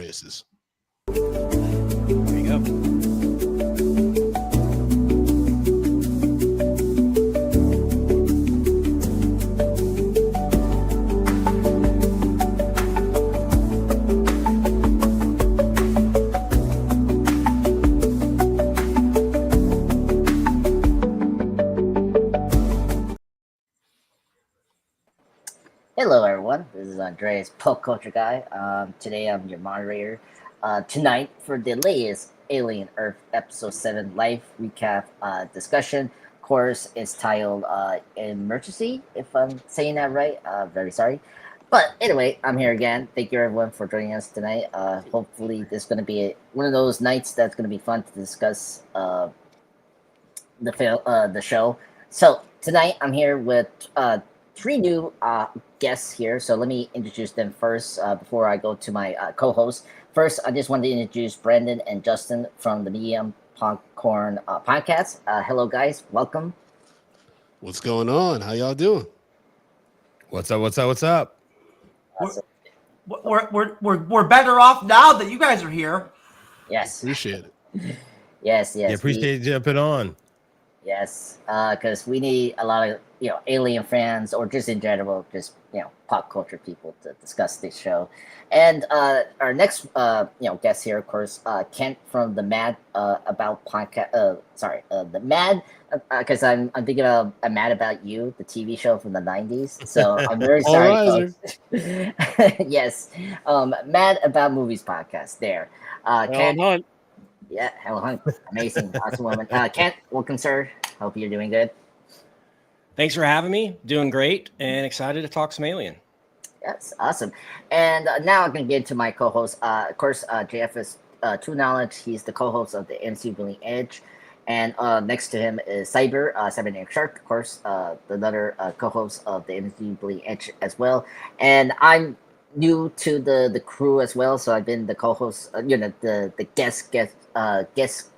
faces. There you go. Hello, everyone. This is Andreas, Pop Culture Guy. Today, I'm your moderator. Tonight, for the latest Alien Earth Episode 7 live recap discussion. Of course, it's titled Emergency, if I'm saying that right. Very sorry. But anyway, I'm here again. Thank you, everyone, for joining us tonight. Hopefully, this is going to be one of those nights that's going to be fun to discuss the show. So, tonight, I'm here with three new guests here, so let me introduce them first before I go to my co-host. First, I just wanted to introduce Brandon and Justin from the Medium Popcorn podcast. Hello, guys. Welcome. What's going on? How y'all doing? What's up? What's up? What's up? Awesome. We're better off now that you guys are here. Yes. Appreciate it. Yes. Yeah, appreciate you jumping on. Yes, because we need a lot of Alien fans, or just in general, just pop culture people to discuss this show. And our next guest here, of course, Kent from the Mad About podcast. The Mad, because I'm thinking of Mad About You, the TV show from the '90s. So I'm very sorry. Yes, Mad About Movies podcast. There, Kent. Yeah, hello, amazing, awesome woman. Kent, welcome, sir. Hope you're doing good. Thanks for having me. Doing great and excited to talk some Alien. Yes, awesome. And now I'm going to get to my co-host. Of course, JF is TrueKnowledge. He's the co-host of the MCU Bleeding Edge. And next to him is Cyberneticshark, of course, another co-host of the MCU Bleeding Edge as well. And I'm new to the crew as well, so I've been the co-host, the guest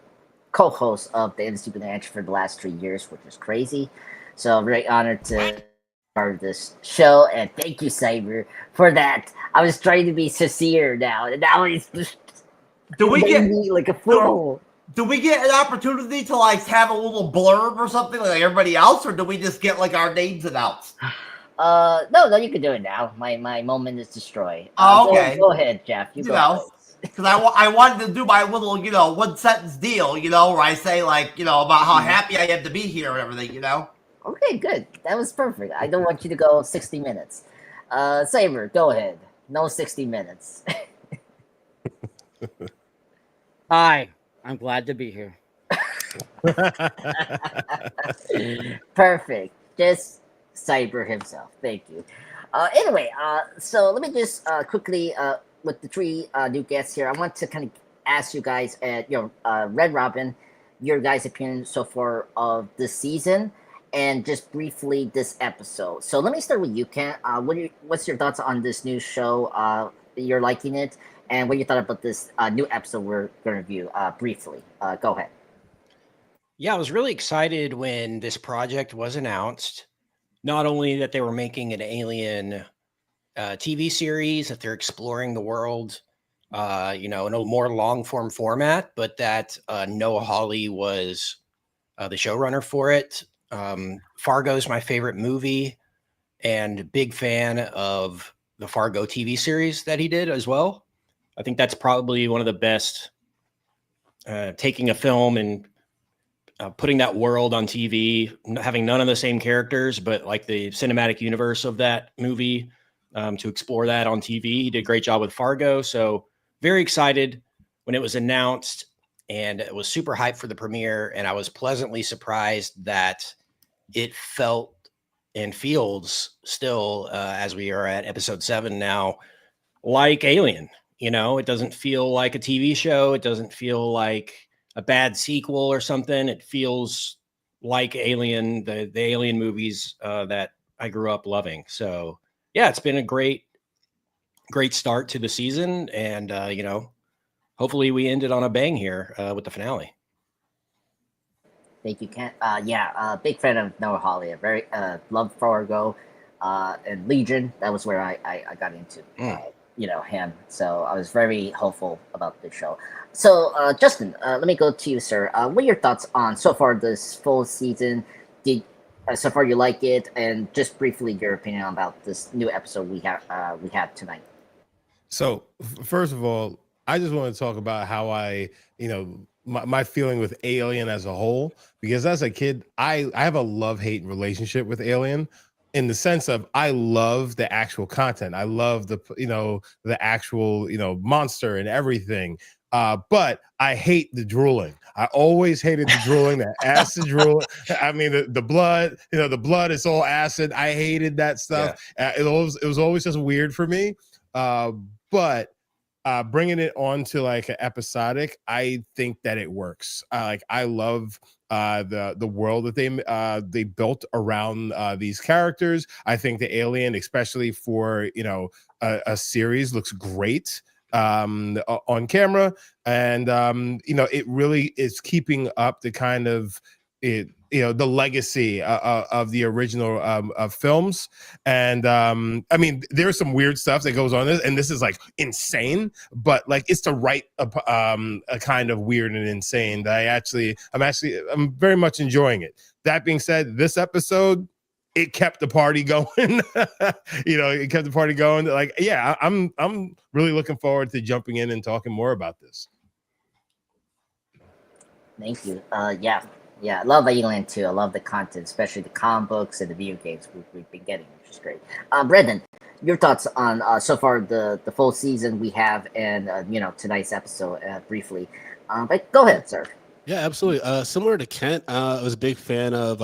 co-host of the MCU Bleeding Edge for the last 3 years, which is crazy. So I'm very honored to be part of this show, and thank you, Cyber, for that. I was trying to be sincere now, and now it's just like a fool. Do we get an opportunity to have a little blurb or something like everybody else, or do we just get our names announced? No, you can do it now. My moment is destroyed. Okay. Go ahead, Jeff. You go. Because I wanted to do my little, one sentence deal, where I say about how happy I am to be here and everything, Okay, good. That was perfect. I don't want you to go 60 minutes. Saber, go ahead. No 60 minutes. Hi, I'm glad to be here. Perfect. Just Cyber himself. Thank you. Anyway, so let me just quickly, with the three new guests here, I want to kind of ask you guys, Red Robin, your guys' opinion so far of this season, and just briefly this episode. So let me start with you, Ken. What's your thoughts on this new show? You're liking it, and what you thought about this new episode we're going to review briefly. Go ahead. Yeah, I was really excited when this project was announced. Not only that they were making an Alien TV series, that they're exploring the world, in a more long form format, but that Noah Hawley was the showrunner for it. Fargo's my favorite movie, and big fan of the Fargo TV series that he did as well. I think that's probably one of the best, taking a film and putting that world on TV, having none of the same characters, but the cinematic universe of that movie, to explore that on TV. He did a great job with Fargo. So very excited when it was announced, and it was super hyped for the premiere. And I was pleasantly surprised that it felt and feels still, as we are at episode 7 now, like Alien. It doesn't feel like a TV show. It doesn't feel like a bad sequel or something. It feels like Alien, the Alien movies that I grew up loving. So yeah, it's been a great start to the season, and hopefully we ended on a bang here with the finale. Thank you, Kent. Big fan of Noah Hawley. I very loved Fargo and Legion. That was where I got into him. So I was very hopeful about the show. So Justin, let me go to you, sir. What are your thoughts on so far this full season? Did so far you like it, and just briefly your opinion about this new episode we had tonight. So first of all, I just want to talk about how my feeling with Alien as a whole, because as a kid, I have a love-hate relationship with Alien in the sense of I love the actual content. I love the actual monster and everything. But I hate the drooling. I always hated the drooling, the acid drool. I mean, the blood, the blood is all acid. I hated that stuff. Yeah. It was always just weird for me. But bringing it on to like an episodic, I think that it works. I love the world that they built around these characters. I think the Alien, especially for a series, looks great on camera, and it really is keeping up the kind of the legacy of the original films. And I mean, there's some weird stuff that goes on this, and this is like insane, but like it's the right a kind of weird and insane that I'm very much enjoying it. That being said, this episode, it kept the party going. It kept the party going. Like, yeah, I'm really looking forward to jumping in and talking more about this. Thank you. Yeah, I love Alien too. I love the content, especially the comic books and the video games we've been getting, which is great. Brendan, your thoughts on so far the full season we have, and tonight's episode briefly. But go ahead, sir. Yeah, absolutely. Similar to Kent, I was a big fan of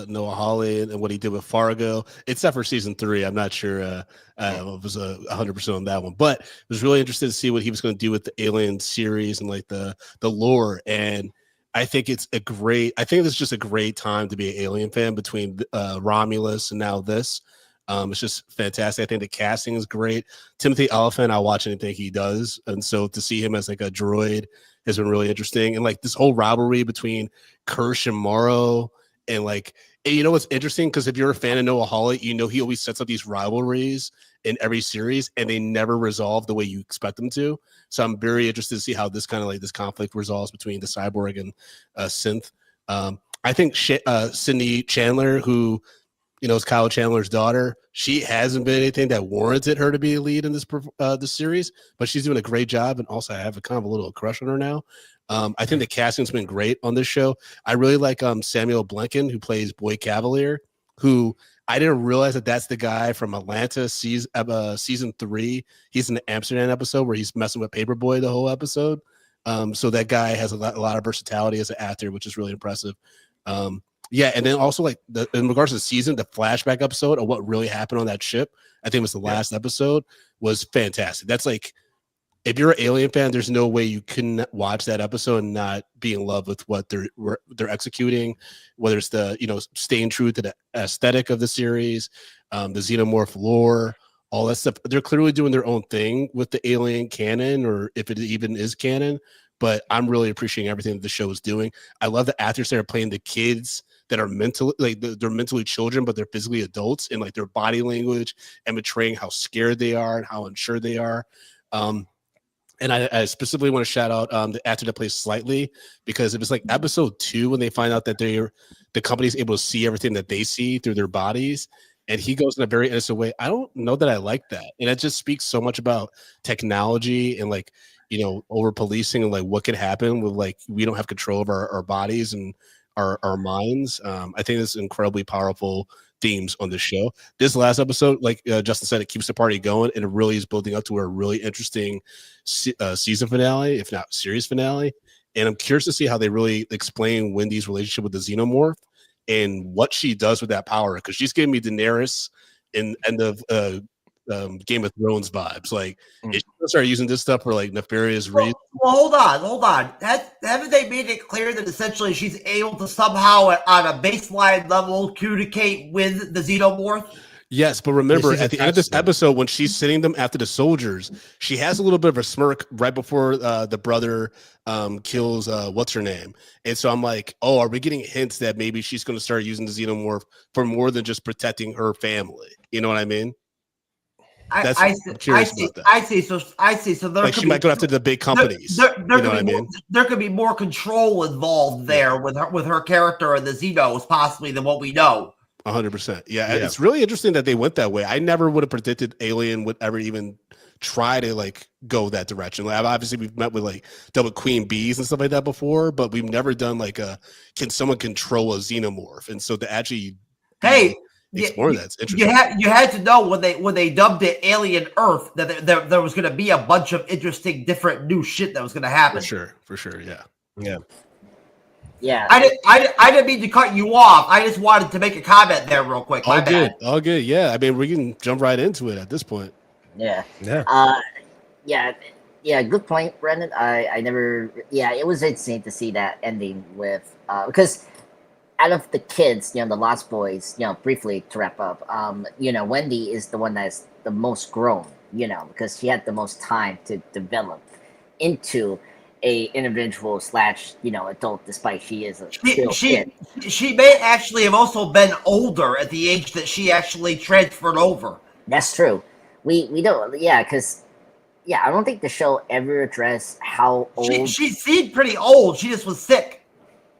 Noah Hawley and what he did with Fargo, except for season 3. I'm not sure it was 100% on that one, but I was really interested to see what he was going to do with the Alien series and like the lore. And I think this is just a great time to be an Alien fan between Romulus and now this. It's just fantastic. I think the casting is great. Timothy Olyphant, I'll watch anything he does. And so to see him as like a droid has been really interesting. And like this whole rivalry between Kirsch and Morrow, and what's interesting, because if you're a fan of Noah Hawley, he always sets up these rivalries in every series, and they never resolve the way you expect them to. So I'm very interested to see how this kind of this conflict resolves between the cyborg and synth. I think Sydney Chandler, who is Kyle Chandler's daughter, she hasn't been anything that warranted her to be a lead in this series, but she's doing a great job. And also, I have a kind of a little crush on her now. I think the casting's been great on this show. I really like Samuel Blanken, who plays Boy Cavalier, who I didn't realize that's the guy from Atlanta season 3. He's in the Amsterdam episode where he's messing with Paperboy the whole episode. So that guy has a lot of versatility as an actor, which is really impressive. Yeah, and then also in regards to the season, the flashback episode of what really happened on that ship, I think it was the last episode, was fantastic. That's like, if you're an Alien fan, there's no way you can watch that episode and not be in love with what they're executing, whether it's the staying true to the aesthetic of the series, the xenomorph lore, all that stuff. They're clearly doing their own thing with the Alien canon, or if it even is canon. But I'm really appreciating everything that the show is doing. I love the actors that are playing the kids that are they're mentally children, but they're physically adults, and like their body language and betraying how scared they are and how unsure they are. And I specifically want to shout out the actor that plays Slightly, because it was like episode 2 when they find out that the company's able to see everything that they see through their bodies. And he goes in a very innocent way. I don't know that I like that. And it just speaks so much about technology and over policing and what could happen with we don't have control of our bodies and our minds. I think this is incredibly powerful themes on this show. This last episode, Justin said, it keeps the party going, and it really is building up to a really interesting season finale, if not series finale. And I'm curious to see how they really explain Wendy's relationship with the xenomorph and what she does with that power, because she's giving me Daenerys in end of Game of Thrones vibes. Is she gonna start using this stuff for nefarious reasons? Well, hold on. Haven't they made it clear that essentially she's able to somehow, on a baseline level, communicate with the xenomorph? Yes, but remember, at the end of this episode, when she's sitting them after the soldiers, she has a little bit of a smirk right before the brother kills what's her name. And so I'm like, oh, are we getting hints that maybe she's going to start using the xenomorph for more than just protecting her family? You know what I mean? I'm curious about that. I see. So there Like she might go after the big companies. There you know what I mean? There could be more control involved there with her character and the Xenos possibly than what we know. 100%. Yeah, it's really interesting that they went that way. I never would have predicted Alien would ever even try to like go that direction. Like, obviously, we've met with like double queen bees and stuff like that before, but we've never done like can someone control a xenomorph? And so to actually explore that's interesting. You had to know when they dubbed it Alien Earth that there was going to be a bunch of interesting, different new shit that was going to happen. For sure, yeah. Yeah, I didn't mean to cut you off. I just wanted to make a comment there real quick. All good. Yeah, I mean we can jump right into it at this point. Yeah. Yeah. Good point, Brendan. I never. Yeah, it was insane to see that ending with because out of the kids, the Lost Boys, briefly to wrap up, Wendy is the one that's the most grown, because she had the most time to develop into a individual / adult, despite she is a kid. She may actually have also been older at the age that she actually transferred over. That's true. We don't, because I don't think the show ever addressed how old she seemed pretty old. She just was sick.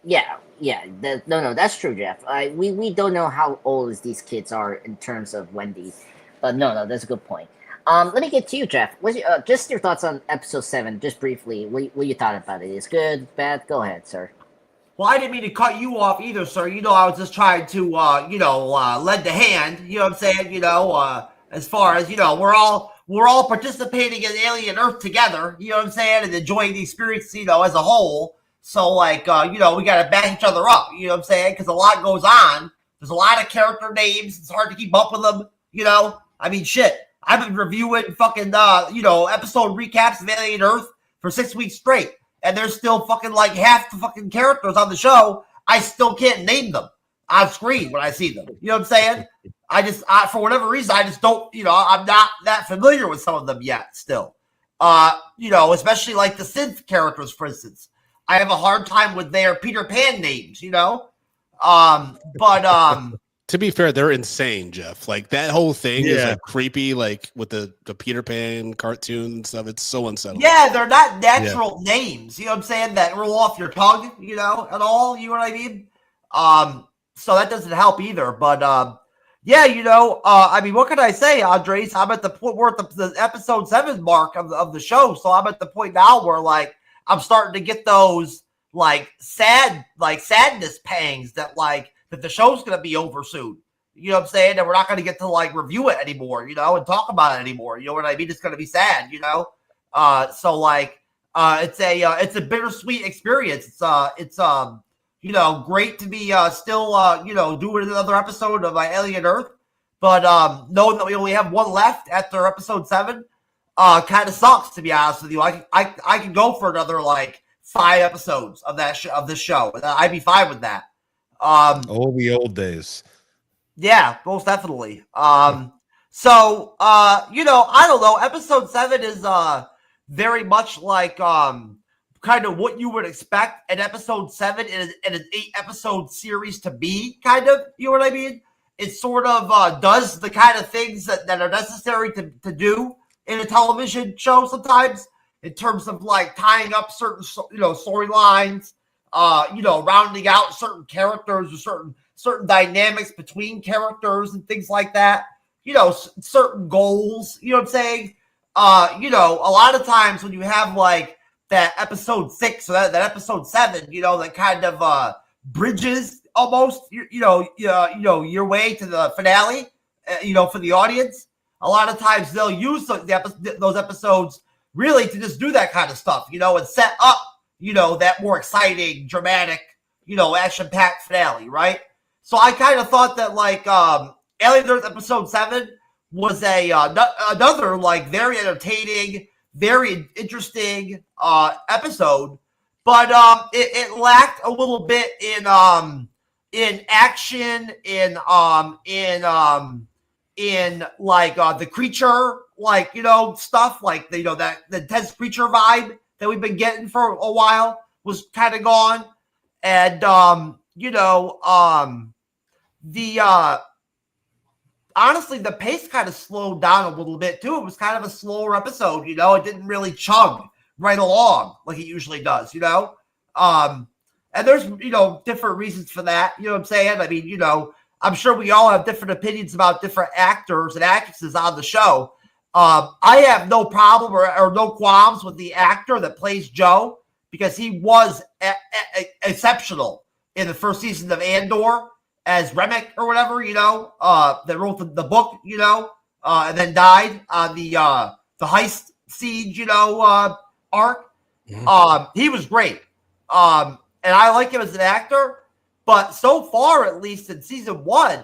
No, that's true, Jeff. We don't know how old these kids are in terms of Wendy, but no, that's a good point. Let me get to you, Jeff. Just your thoughts on episode 7, just briefly. What you thought about it? Is good, bad? Go ahead, sir. Well, I didn't mean to cut you off either, sir. I was just trying to, lend a hand. You know what I'm saying? As far as we're all participating in Alien Earth together. You know what I'm saying, and enjoying the experience, as a whole. So, we got to back each other up. You know what I'm saying? Because a lot goes on. There's a lot of character names. It's hard to keep up with them. I mean, shit. I've been reviewing fucking, episode recaps of Alien Earth for 6 weeks straight. And there's still fucking like half the fucking characters on the show. I still can't name them on screen when I see them. You know what I'm saying? For whatever reason, I just don't, I'm not that familiar with some of them yet still. Especially like the synth characters, for instance. I have a hard time with their Peter Pan names, To be fair, they're insane, Jeff. Like that whole thing is like creepy, like with the Peter Pan cartoon and stuff. It's so unsettling. Yeah, they're not natural names. You know what I'm saying? That roll off your tongue, at all. You know what I mean? So that doesn't help either. But I mean, what can I say, Andres? I'm at the point we're at the episode 7 mark of the show, so I'm at the point now where like I'm starting to get those like sadness pangs that the show's going to be over soon. You know what I'm saying? And we're not going to get to like review it anymore, and talk about it anymore. You know what I mean? It's going to be sad, it's a bittersweet experience. It's great to be still doing another episode of Alien Earth, but knowing that we only have one left after episode 7 kind of sucks, to be honest with you. I can go for another like 5 episodes of this show. I'd be fine with that. The old days. Yeah, most definitely. I don't know. Episode 7 is very much like kind of what you would expect an episode 7 in an 8-episode series to be, kind of. You know what I mean? It sort of does the kind of things that are necessary to do in a television show sometimes, in terms of like tying up certain storylines. Rounding out certain characters or certain dynamics between characters and things like that. Certain goals. You know what I'm saying? A lot of times when you have like that episode 6 or that episode 7, that kind of bridges almost, your way to the finale. For the audience, a lot of times they'll use those episodes really to just do that kind of stuff. And set up. That more exciting, dramatic, action-packed finale, right? So I kind of thought that, like, Alien Earth Episode 7 was another, like, very entertaining, very interesting episode, but it lacked a little bit in action, in like the creature, like, stuff, like, that the intense creature vibe that we've been getting for a while was kind of gone. And, honestly, the pace kind of slowed down a little bit too. It was kind of a slower episode, you know. It didn't really chug right along like it usually does, you know. And there's, you know, different reasons for that. You know what I'm saying? I mean, you know, I'm sure we all have different opinions about different actors and actresses on the show. I have no problem or no qualms with the actor that plays Joe, because he was exceptional in the first season of Andor as Remick or whatever, you know, that wrote the book, you know, and then died on the heist siege, you know, arc. He was great. And I like him as an actor, but so far, at least in season 1,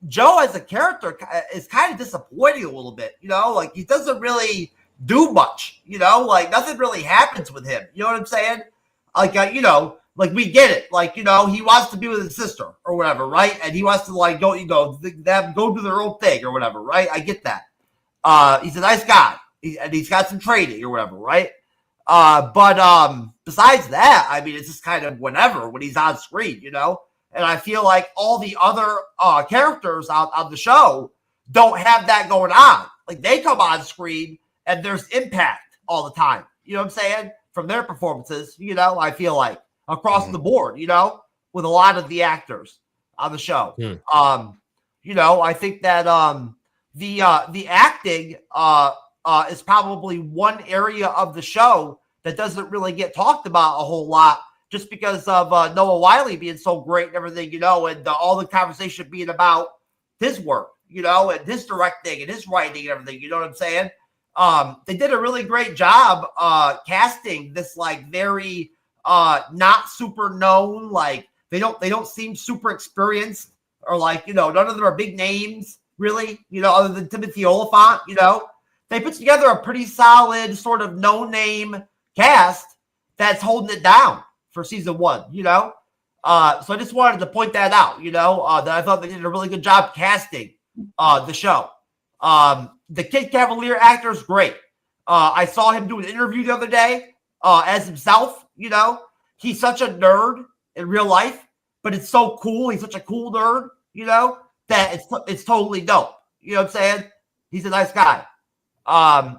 Joe as a character is kind of disappointing a little bit, you know, like he doesn't really do much, you know, like nothing really happens with him. You know what I'm saying? Like, you know, like we get it. Like, you know, he wants to be with his sister or whatever, right? And he wants to like go, you know, go do their own thing or whatever, right? I get that. He's a nice guy, and he's got some training or whatever, right? But besides that, I mean, it's just kind of whatever when he's on screen, you know? And I feel like all the other characters on the show don't have that going on. Like they come on screen and there's impact all the time. You know what I'm saying? From their performances, you know, I feel like across the board, you know, with a lot of the actors on the show. You know, I think that the acting is probably one area of the show that doesn't really get talked about a whole lot, just because of Noah Wyle being so great and everything, you know, and all the conversation being about his work, you know, and his directing and his writing and everything. You know what I'm saying? They did a really great job casting this like very not super known, like they don't seem super experienced, or like, you know, none of them are big names really, you know, other than Timothy Oliphant. You know, they put together a pretty solid sort of no name cast that's holding it down for season 1, you know. So I just wanted to point that out, you know, that I thought they did a really good job casting the show. The Kid Cavalier actor is great. I saw him do an interview the other day as himself, you know. He's such a nerd in real life, but it's so cool. He's such a cool nerd, you know, that it's totally dope. You know what I'm saying? He's a nice guy.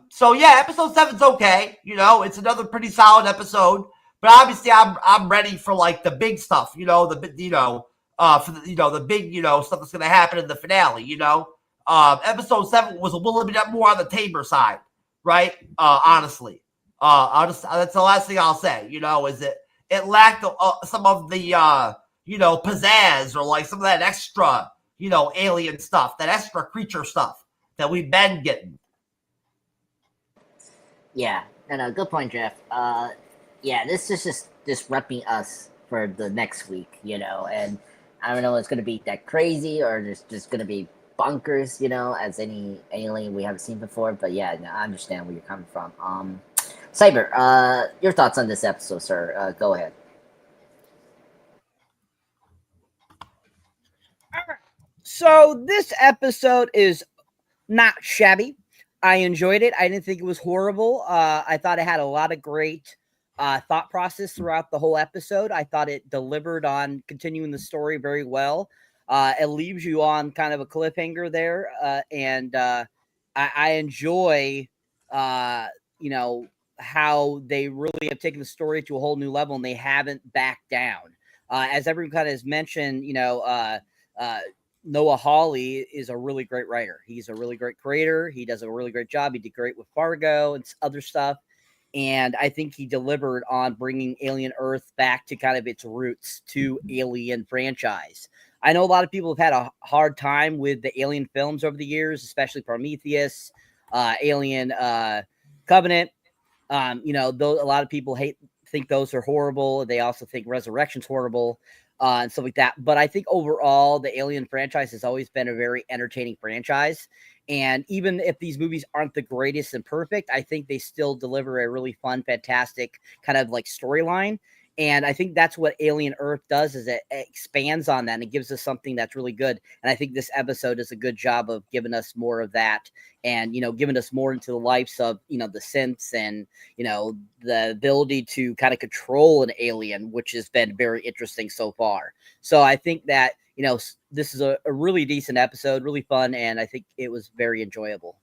So yeah, episode 7's okay. You know, it's another pretty solid episode. But obviously, I'm ready for like the big stuff, you know, for the, you know, the big, you know, stuff that's gonna happen in the finale. You know, episode 7 was a little bit more on the tamer side, right? Honestly, that's the last thing I'll say. You know, is it lacked some of the you know, pizzazz, or like some of that extra, you know, alien stuff, that extra creature stuff that we've been getting. Yeah, and good point, Jeff. Yeah, this is just repping us for the next week, you know, and I don't know if it's going to be that crazy or just going to be bonkers, you know, as any alien we haven't seen before. But yeah, no, I understand where you're coming from. Cyber, your thoughts on this episode, sir? Go ahead. So this episode is not shabby. I enjoyed it. I didn't think it was horrible. I thought it had a lot of great thought process throughout the whole episode. I thought it delivered on continuing the story very well. It leaves you on kind of a cliffhanger there, and I enjoy, you know, how they really have taken the story to a whole new level, and they haven't backed down. As everyone kind of has mentioned, you know, Noah Hawley is a really great writer. He's a really great creator. He does a really great job. He did great with Fargo and other stuff. And I think he delivered on bringing Alien Earth back to kind of its roots to Alien franchise. I know a lot of people have had a hard time with the Alien films over the years, especially Prometheus, Alien Covenant. You know, a lot of people think those are horrible. They also think Resurrection's horrible. And stuff like that. But I think overall, the Alien franchise has always been a very entertaining franchise. And even if these movies aren't the greatest and perfect, I think they still deliver a really fun, fantastic kind of like storyline. And I think that's what Alien Earth does, is it expands on that and it gives us something that's really good. And I think this episode does a good job of giving us more of that, and, you know, giving us more into the lives of, you know, the synths and, you know, the ability to kind of control an alien, which has been very interesting so far. So I think that this is a really decent episode, really fun, and I think it was very enjoyable.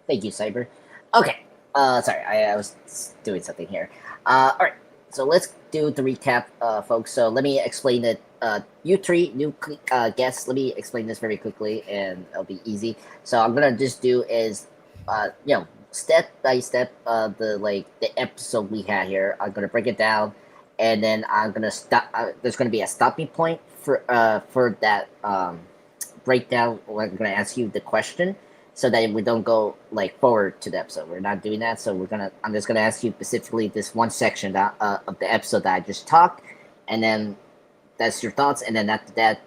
Thank you, Cyber. Okay. Sorry, I was doing something here. All right. So let's do the recap, folks. So let me explain it. You three new guests, let me explain this very quickly, and it'll be easy. So I'm gonna just do is, step by step, the episode we had here. I'm gonna break it down, and then I'm gonna stop. There's gonna be a stopping point for that breakdown. I'm gonna ask you the question, so that we don't go forward to the episode. We're not doing that. So I'm just gonna ask you specifically this one section that, of the episode that I just talked, and then that's your thoughts. And then after that,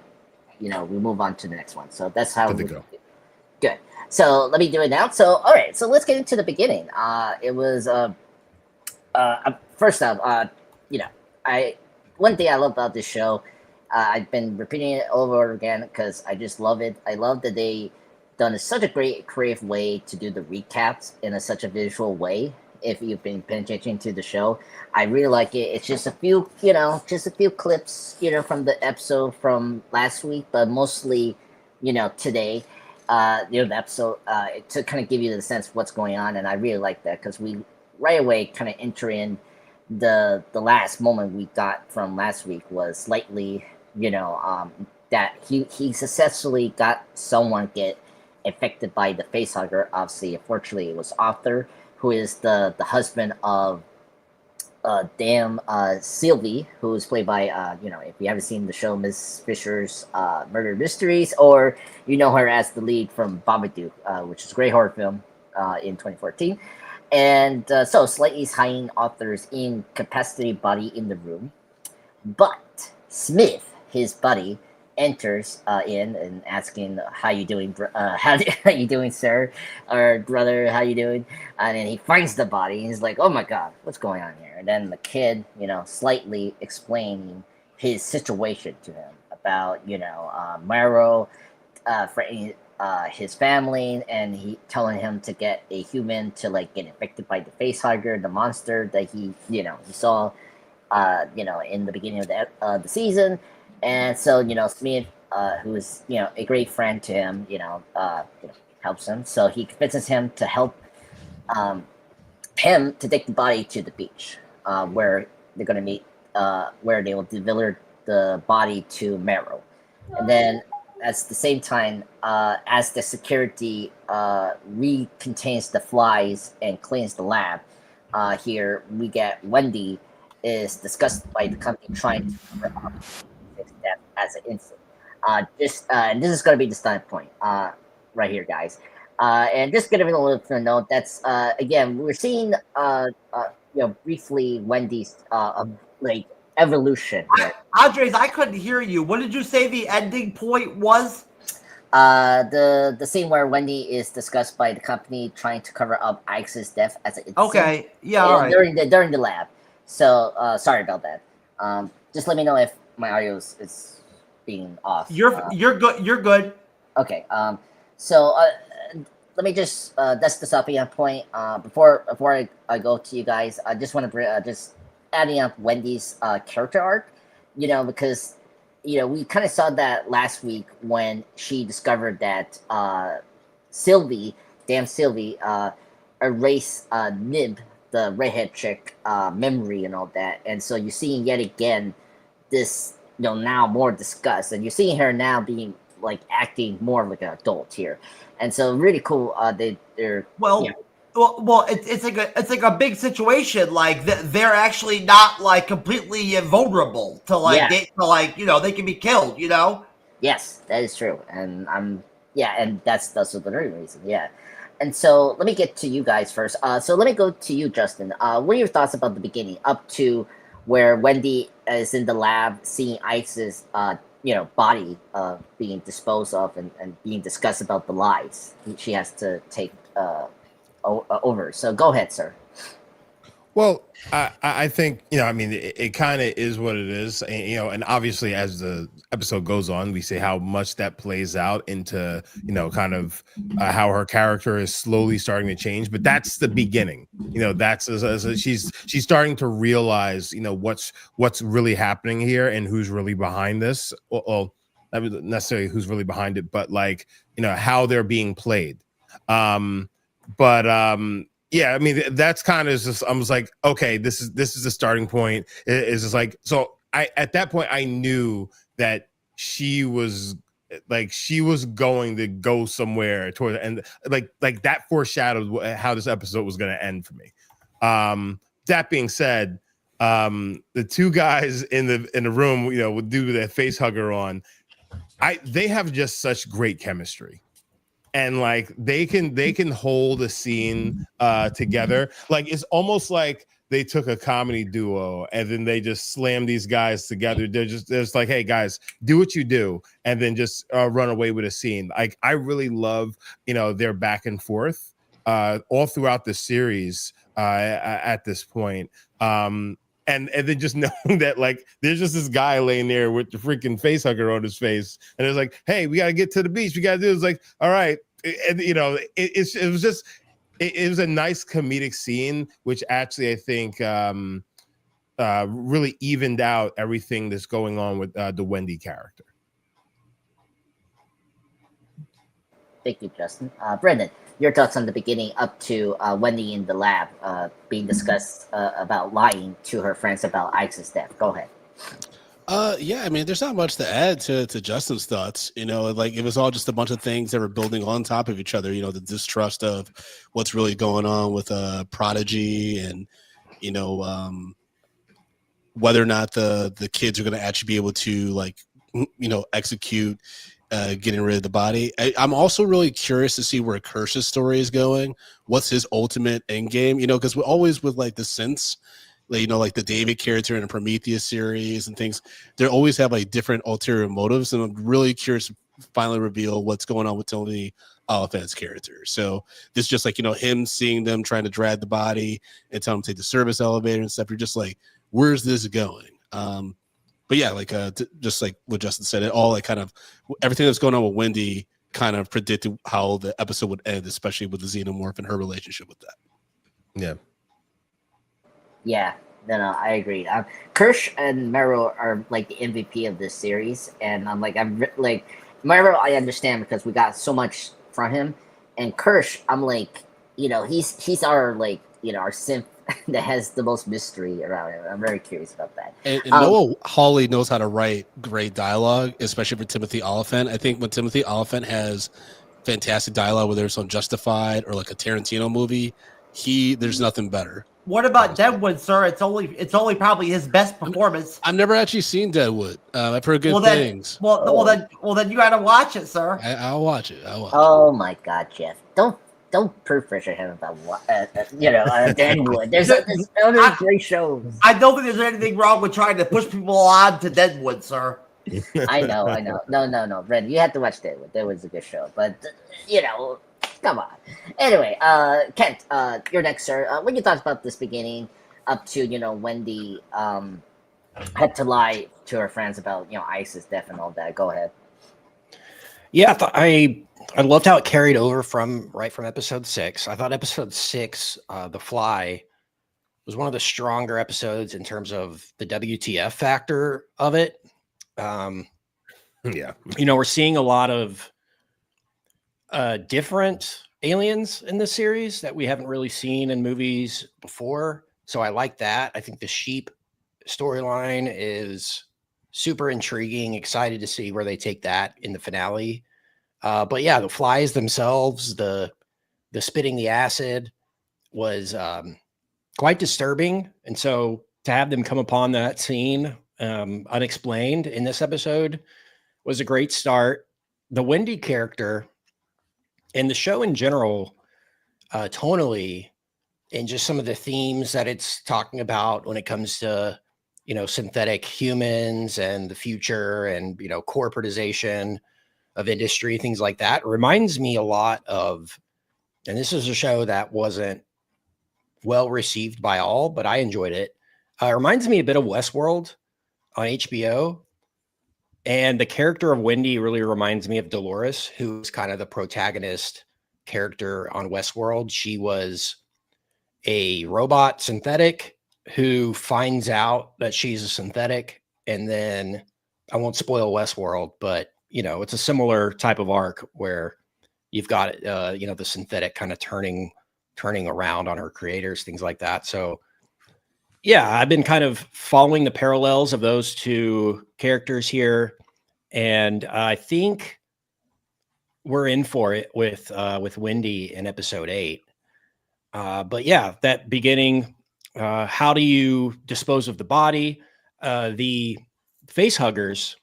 we move on to the next one. So that's how we go. Good. So let me do it now. So all right. So let's get into the beginning. It was first off, one thing I love about this show. I've been repeating it over and over again because I just love it. I love that they done such a great creative way to do the recaps in such a visual way. If you've been paying attention to the show, I really like it. It's just a few clips, from the episode from last week, but mostly, today, the episode, to kind of give you the sense of what's going on. And I really like that because we right away kind of enter in the last moment we got from last week was slightly, that he successfully got someone get affected by the facehugger. Obviously, unfortunately, it was Arthur, who is the husband of Sylvie, who is played by if you haven't seen the show Miss Fisher's Murder Mysteries, or her as the lead from Babadook, which is a great horror film in 2014. And so slightly hiding Arthur's incapacitated body in the room, but Smith, his buddy, enters in and asking, "How you doing? How you doing, sir? Or brother? How you doing?" And then he finds the body. And he's like, "Oh my God, what's going on here?" And then the kid, slightly explaining his situation to him about, Marrow, his family, and he telling him to get a human to get infected by the facehugger, the monster that he saw, in the beginning of the season. And so, Smith, who's, a great friend to him, helps him. So he convinces him to help him to take the body to the beach, where they're going to meet, where they will deliver the body to Marrow. And then at the same time, as the security re-contains the flies and cleans the lab, here we get Wendy is disgusted by the company trying to cover up death as an incident. And this is going to be the starting point right here, guys. And just giving a little note, that's again we're seeing briefly Wendy's evolution. Andres, I couldn't hear you. What did you say the ending point was? The scene where Wendy is discussed by the company trying to cover up Ike's death as an incident. Okay, yeah, all right. During the lab. So sorry about that. Just let me know if my audio is being off. You're good. You're good. Okay. So let me just that's the stopping point. Before I go to you guys, I just want to just adding up Wendy's character arc. Because we kind of saw that last week when she discovered that Sylvie erased Nib, the redhead chick, memory and all that. And so you're seeing yet again this, now more disgust, and you're seeing her now being acting more like an adult here. And so really cool. They're well. Well, it's like a big situation. They're actually not completely invulnerable to they can be killed. Yes, that is true, and and that's also the reason. Yeah, and so let me get to you guys first. So let me go to you, Justin. What are your thoughts about the beginning up to where Wendy is in the lab seeing Ike's body being disposed of and being discussed about the lies she has to take over. So go ahead, sir. Well, I think, I mean, it kind of is what it is, and, and obviously as the episode goes on, we see how much that plays out into, kind of how her character is slowly starting to change. But that's the beginning, that's as she's starting to realize, what's really happening here and who's really behind this. Well, not necessarily who's really behind it, but like, how they're being played. Yeah, I mean, that's kind of just, I was like, okay, this is the starting point. It's just like, so at that point I knew that she was going to go somewhere toward the end. Like that foreshadowed how this episode was going to end for me. That being said, the two guys in the room, would do the face hugger on. They have just such great chemistry. And like they can hold a scene together. Like it's almost like they took a comedy duo and then they just slammed these guys together. They're just like, hey guys, do what you do, and then just run away with a scene. Like I really love their back and forth all throughout the series at this point. And then just knowing that like there's just this guy laying there with the freaking face hugger on his face, and it's like, hey, we got to get to the beach. We got to do. It's like, all right, and it was a nice comedic scene, which actually I think really evened out everything that's going on with the Wendy character. Thank you, Justin. Brendan, your thoughts on the beginning up to Wendy in the lab being discussed about lying to her friends about Ike's death. Go ahead. Yeah, I mean, there's not much to add to Justin's thoughts. Like it was all just a bunch of things that were building on top of each other. The distrust of what's really going on with Prodigy, and whether or not the kids are going to actually be able to execute getting rid of the body. I'm also really curious to see where Kirsch's story is going. What's his ultimate end game? Because we're always with like the synths, like the David character in the Prometheus series and things, they always have like different ulterior motives. And I'm really curious to finally reveal what's going on with Tony Oliphant's character. So this is just like, him seeing them trying to drag the body and tell him to take the service elevator and stuff. You're just like, where's this going? But yeah, like just like what Justin said, it all like kind of everything that's going on with Wendy kind of predicted how the episode would end, especially with the xenomorph and her relationship with that. Yeah. Yeah, no, I agree. Kirsch and Merrill are like the MVP of this series, and I'm like Merrill, I understand because we got so much from him, and Kirsch, I'm like, he's our like our synth that has the most mystery around him. I'm very curious about that. And Noah Hawley knows how to write great dialogue, especially for Timothy Oliphant. I think when Timothy Oliphant has fantastic dialogue, whether it's on Justified or like a Tarantino movie, there's nothing better. What about Deadwood, sir? It's only probably his best performance. I've never actually seen Deadwood. I've heard good things. Well, then you got to watch it, sir. I'll watch it. Oh my God, Jeff! Don't peer pressure him about Deadwood. There's other great shows. I don't think there's anything wrong with trying to push people on to Deadwood, sir. I know. No, Red, you have to watch Deadwood. Deadwood's a good show, but come on. Anyway, Kent, you're next, sir. What are your thoughts about this beginning up to Wendy had to lie to her friends about Ice's death and all that? Go ahead. Yeah, I loved how it carried over from episode 6. I thought episode 6, The Fly, was one of the stronger episodes in terms of the WTF factor of it. Yeah, we're seeing a lot of different aliens in this series that we haven't really seen in movies before. So I like that. I think the sheep storyline is super intriguing. Excited to see where they take that in the finale. But yeah, the flies themselves, the spitting the acid was quite disturbing. And so to have them come upon that scene unexplained in this episode was a great start. The Wendy character and the show in general, tonally, and just some of the themes that it's talking about when it comes to, synthetic humans and the future and, corporatization of industry, things like that, reminds me a lot of, and this is a show that wasn't well received by all, but I enjoyed it. It reminds me a bit of Westworld on HBO. And the character of Wendy really reminds me of Dolores, who's kind of the protagonist character on Westworld. She was a robot synthetic who finds out that she's a synthetic. And then I won't spoil Westworld, but it's a similar type of arc where you've got, the synthetic kind of turning around on her creators, things like that. So yeah, I've been kind of following the parallels of those two characters here. And I think we're in for it with Wendy in episode 8. But yeah, that beginning, how do you dispose of the body? The face huggers,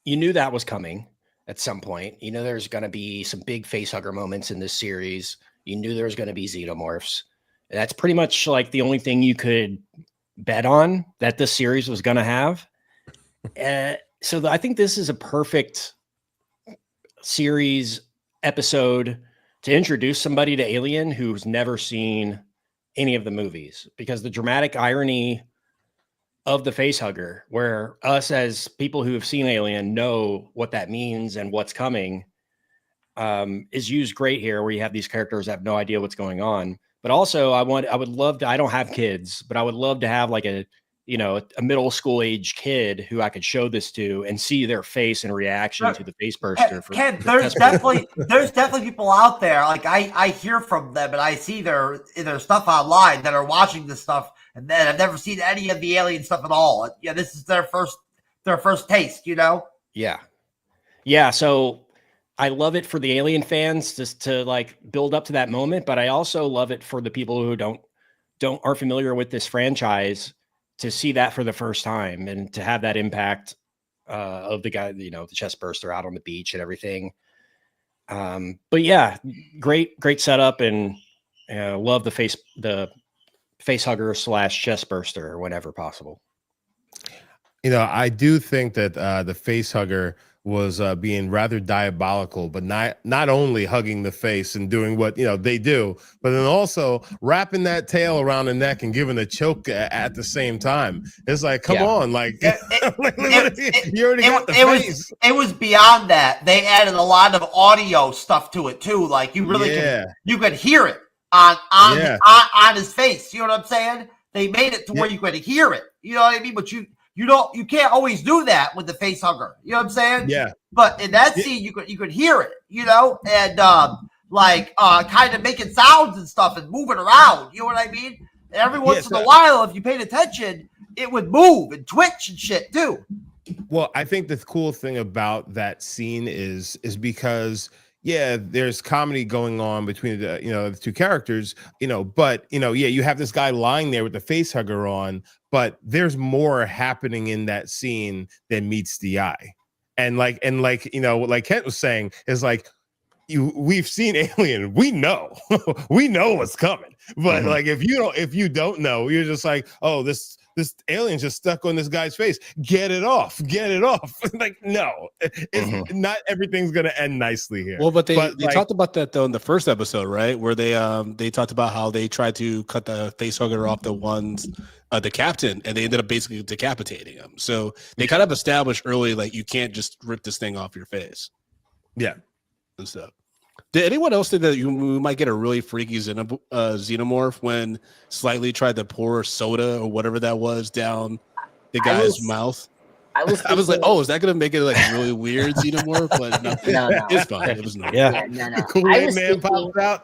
you knew that was coming at some point. There's going to be some big face hugger moments in this series. You knew there was going to be xenomorphs. And that's pretty much like the only thing you could bet on that this series was going to have. So I think this is a perfect series episode to introduce somebody to Alien who's never seen any of the movies, because the dramatic irony of the face hugger, where us as people who have seen Alien know what that means and what's coming, is used great here, where you have these characters that have no idea what's going on. But also I would love to, I don't have kids, but I would love to have like a middle school age kid who I could show this to and see their face and reaction to the face burster. Ken, there's definitely people out there. Like I hear from them and I see their stuff online that are watching this stuff and then I've never seen any of the Alien stuff at all. Yeah, this is their first taste, Yeah. Yeah. So I love it for the Alien fans just to like build up to that moment, but I also love it for the people who aren't familiar with this franchise to see that for the first time and to have that impact of the guy, the chest burster out on the beach and everything. But yeah, great setup, and love the face hugger / chest burster whenever possible. I do think that the face hugger was being rather diabolical, but not only hugging the face and doing what they do, but then also wrapping that tail around the neck and giving a choke at the same time. It's like, come on, like you already got the face. It was beyond that. They added a lot of audio stuff to it too. Like you really could hear it on his face. You know what I'm saying? They made it to where you could hear it. You know what I mean? But you can't always do that with the face hugger. You know what I'm saying? Yeah. But in that scene, you could hear it, and kind of making sounds and stuff and moving around. You know what I mean? And every once in a while, if you paid attention, it would move and twitch and shit too. Well, I think the cool thing about that scene is because there's comedy going on between the two characters, but you have this guy lying there with the face hugger on, but there's more happening in that scene than meets the eye. And like Kent was saying, is like, we've seen Alien, we know what's coming. But like, if you don't know, you're just like, oh, this alien just stuck on this guy's face. Get it off. Like, no, it's not everything's gonna end nicely here. Well, but they talked about that though in the first episode, right? Where they talked about how they tried to cut the face hugger off the captain, and they ended up basically decapitating him. So they kind of established early, like, you can't just rip this thing off your face. Yeah. And stuff. Did anyone else think that we might get a really freaky xenomorph when Slightly tried to pour soda or whatever that was down the guy's mouth? I was like, oh, is that going to make it like really weird xenomorph? But no, it's fine. It was not. Yeah. The Kool-Aid man popped out.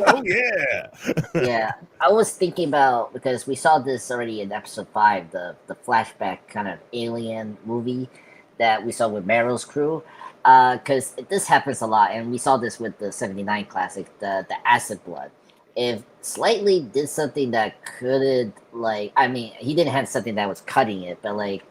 Oh, yeah. Yeah. I was thinking about, because we saw this already in episode 5, the flashback kind of alien movie that we saw with Meryl's crew. Because this happens a lot, and we saw this with the 79 classic, the acid blood. If Slightly did something that couldn't, like, I mean, he didn't have something that was cutting it, but like,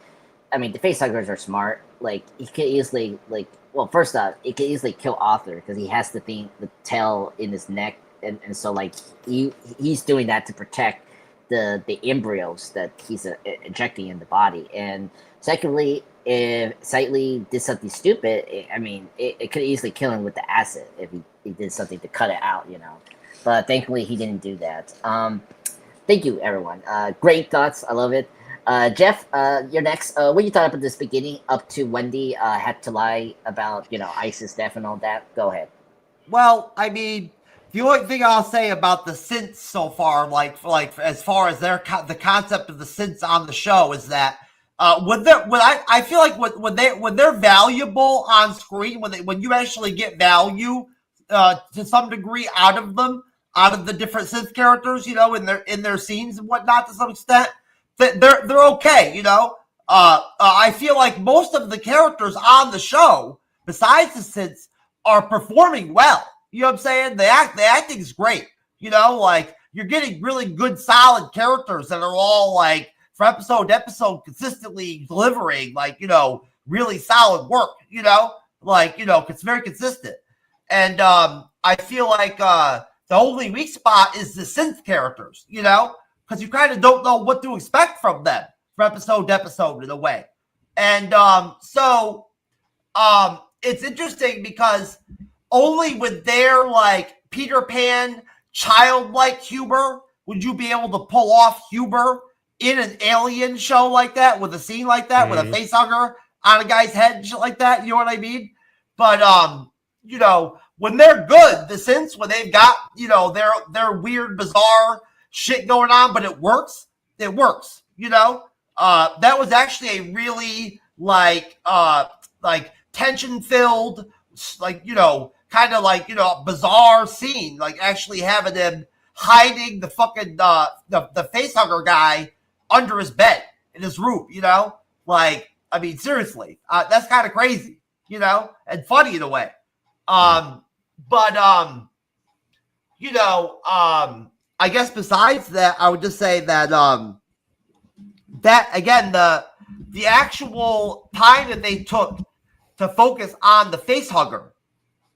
I mean, the facehuggers are smart. Like, he could easily, like, well, first off, it could easily kill Arthur because he has the tail in his neck, and so like he's doing that to protect the embryos that he's injecting in the body. And secondly, if Slightly did something stupid, I mean, it could easily kill him with the acid if he did something to cut it out, but thankfully he didn't do that. Thank you, everyone. Great thoughts. I love it. Jeff, you're next. What you thought about this beginning up to Wendy had to lie about, ISIS death and all that? Go ahead. Well, I mean, the only thing I'll say about the synths so far, like as far as the concept of the synths on the show, is that I feel like when they're valuable on screen, when you actually get value to some degree out of them, out of the different synth characters, in their scenes and whatnot, to some extent, they're okay. I feel like most of the characters on the show, besides the synths, are performing well. You know what I'm saying? The acting is great. Like you're getting really good, solid characters that are all like from episode to episode consistently delivering like, really solid work, it's very consistent. And I feel like the only weak spot is the synth characters, because you kind of don't know what to expect from them from episode to episode in a way. And so it's interesting because only with their like Peter Pan childlike humor would you be able to pull off humor in an Alien show like that, with a scene like that, with a face hugger on a guy's head and shit like that. You know what I mean? But when they're good, the synths, when they've got their weird, bizarre shit going on, but it works. It works. That was actually a really like tension filled, bizarre scene, like actually having them hiding the fucking the facehugger guy under his bed in his room, I mean, seriously, that's kind of crazy, and funny in a way. I guess besides that, I would just say that that again, the actual time that they took to focus on the facehugger,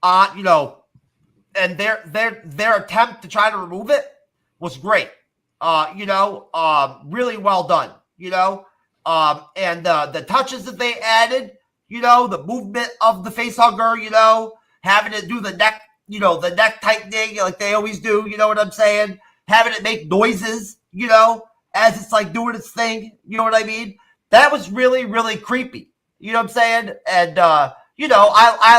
and their attempt to try to remove it was great. Really well done. And the touches that they added, the movement of the facehugger, having it do the neck, the neck tightening like they always do. You know what I'm saying? Having it make noises, as it's like doing its thing. You know what I mean? That was really, really creepy. You know what I'm saying? And I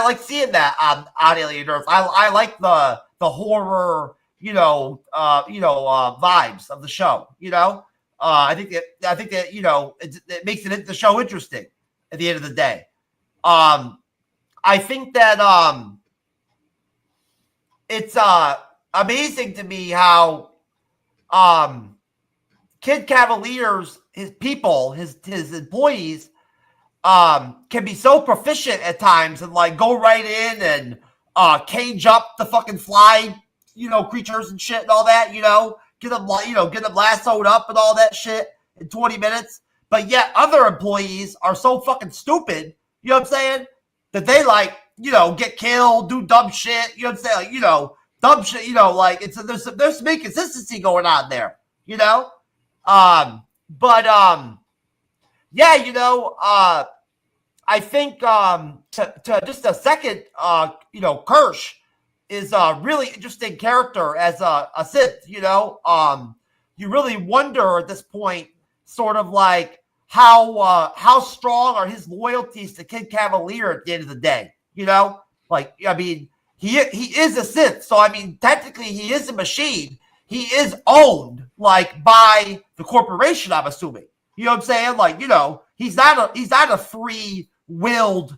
like seeing that on Alien Earth. I like the horror, vibes of the show. I think that it makes the show interesting at the end of the day. I think that it's amazing to me how Kid Cavalier's his people, his employees, can be so proficient at times and like go right in and cage up the fucking fly, creatures and shit and all that, get them lassoed up and all that shit in 20 minutes. But yet other employees are so fucking stupid, you know what I'm saying, that they like, get killed, do dumb shit, you know what I'm saying, like, dumb shit, like there's some inconsistency going on there, yeah, I think to just a second, Kirsch is a really interesting character as a Sith. You really wonder at this point, sort of like how strong are his loyalties to Kid Cavalier at the end of the day. Like I mean, he is a Sith, so I mean, technically he is a machine. He is owned like by the corporation, I'm assuming. You know what I'm saying? Like, he's not a free-willed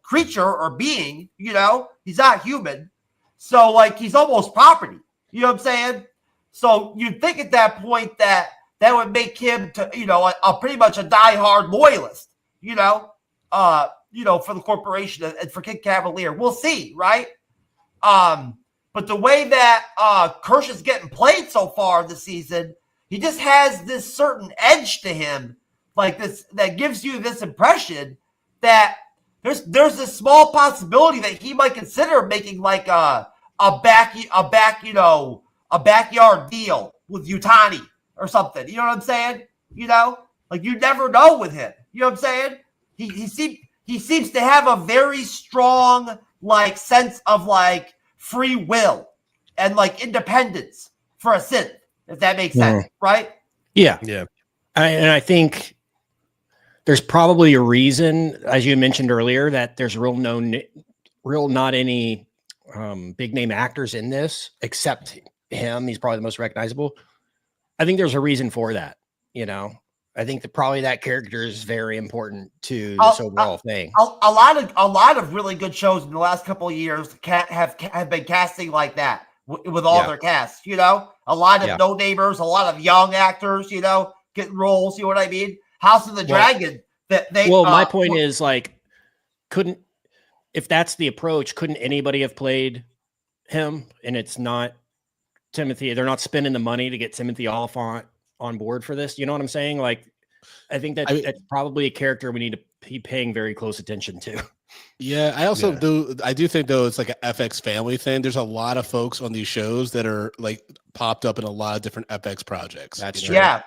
creature or being, he's not human. So like he's almost property. You know what I'm saying? So you'd think at that point that would make him to, a pretty much a diehard loyalist, for the corporation and for Kid Cavalier. We'll see, right? But the way that Kirsch is getting played so far this season, he just has this certain edge to him, like this, that gives you this impression that there's this small possibility that he might consider making like a backyard deal with Yutani or something. You know what I'm saying? Like you never know with him. You know what I'm saying? He seems to have a very strong like sense of like free will. and like independence for a synth, if that makes sense, right? Yeah. Yeah. And I think there's probably a reason, as you mentioned earlier, that there's not any big name actors in this except him. He's probably the most recognizable. I think there's a reason for that. You know, I think that probably that character is very important to this overall thing. A lot of really good shows in the last couple of years have been casting like that with all their casts. You know, a lot of no-namers, a lot of young actors. You know, getting roles. You know what I mean? House of the Dragon. My point is, like, if that's the approach, couldn't anybody have played him? And it's not Timothy. They're not spending the money to get Timothy Oliphant on board for this. You know what I'm saying? Like, I think that's probably a character we need to be paying very close attention to. Yeah, I also do think though it's like an FX family thing. There's a lot of folks on these shows that are like popped up in a lot of different FX projects. That's true. Yeah.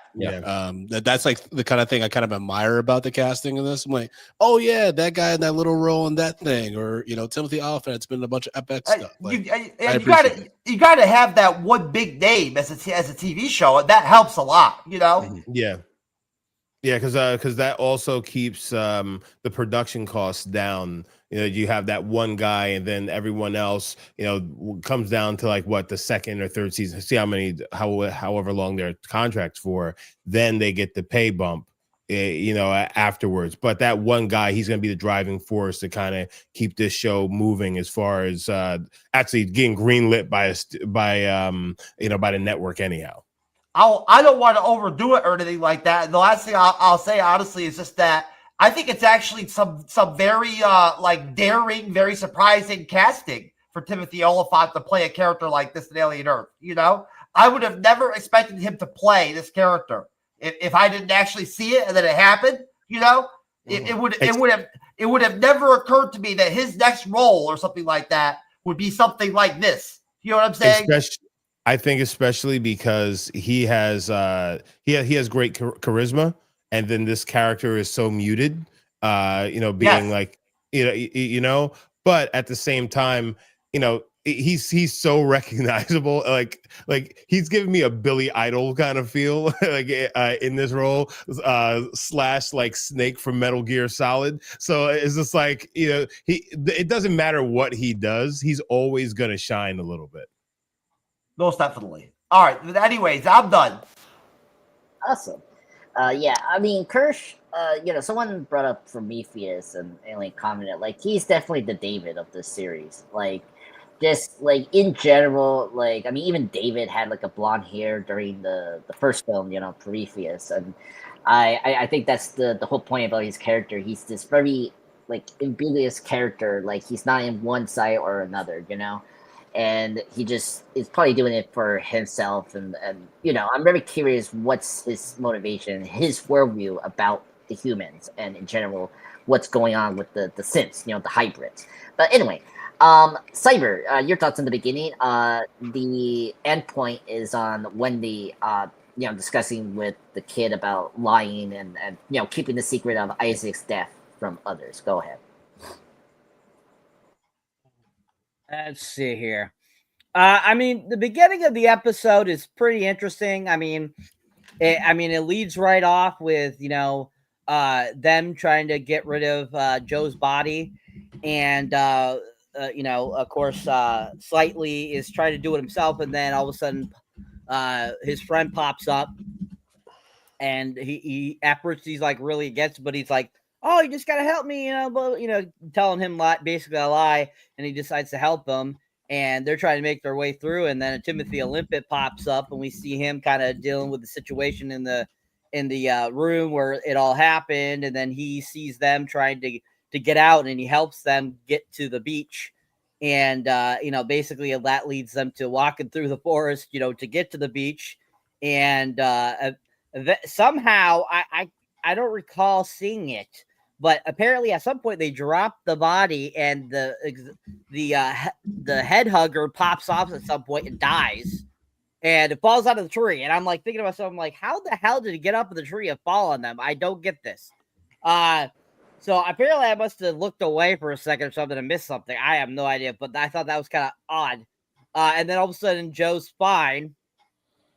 That's like the kind of thing I kind of admire about the casting in this. I'm like, oh yeah, that guy in that little role in that thing, or you know, Timothy Oliphant's been in a bunch of FX stuff. Like, you gotta have that one big name as a TV show, and that helps a lot. You know. Yeah. Yeah, because that also keeps the production costs down. You know, you have that one guy, and then everyone else, you know, comes down to like what, the second or third season. See however long their contracts for, then they get the pay bump, you know, afterwards. But that one guy, he's going to be the driving force to kind of keep this show moving as far as actually getting greenlit by the network anyhow. I don't want to overdo it or anything like that. And the last thing I'll say, honestly, is just that I think it's actually some very like daring, very surprising casting for Timothy Oliphant to play a character like this in Alien Earth. You know, I would have never expected him to play this character if I didn't actually see it and then it happened. You know, it would have never occurred to me that his next role or something like that would be something like this. You know what I'm saying? I think especially because he has great charisma, and then this character is so muted, you know, being like, you know, but at the same time, you know, he's so recognizable. Like he's giving me a Billy Idol kind of feel, like in this role, slash like Snake from Metal Gear Solid. So it's just like, you know, it doesn't matter what he does, he's always gonna shine a little bit. Most definitely. All right. But anyways, I'm done. Awesome. Yeah, I mean, Kirsch, you know, someone brought up Prometheus and Alien commented, like, he's definitely the David of this series. Like, just, like, in general, like, I mean, even David had, like, a blonde hair during the first film, you know, Prometheus. And I think that's the whole point about his character. He's this very, like, ambiguous character. Like, he's not in one side or another, you know? And he just is probably doing it for himself. And you know, I'm very curious what's his motivation, his worldview about the humans, and in general, what's going on with the synths, you know, the hybrids. But anyway, Cyber, your thoughts in the beginning. The end point is on when the you know, discussing with the kid about lying and you know, keeping the secret of Isaac's death from others. Go ahead. Let's see here. I mean, the beginning of the episode is pretty interesting. I mean, it leads right off with, you know, them trying to get rid of Joe's body, and you know, of course, Slightly is trying to do it himself, and then all of a sudden, his friend pops up, and he at first he's like really against it, but he's like, oh, you just gotta help me, you know, telling him basically a lie, and he decides to help them, and they're trying to make their way through, and then Timothy Olympus pops up, and we see him kind of dealing with the situation in the room where it all happened, and then he sees them trying to get out, and he helps them get to the beach, and you know, basically that leads them to walking through the forest, you know, to get to the beach, and somehow I don't recall seeing it, but apparently at some point they drop the body, and the head hugger pops off at some point and dies, and it falls out of the tree. And I'm like thinking to myself, I'm like, how the hell did it get up in the tree and fall on them? I don't get this. So apparently I must have looked away for a second or something and missed something. I have no idea, but I thought that was kind of odd. And then all of a sudden, Joe's fine,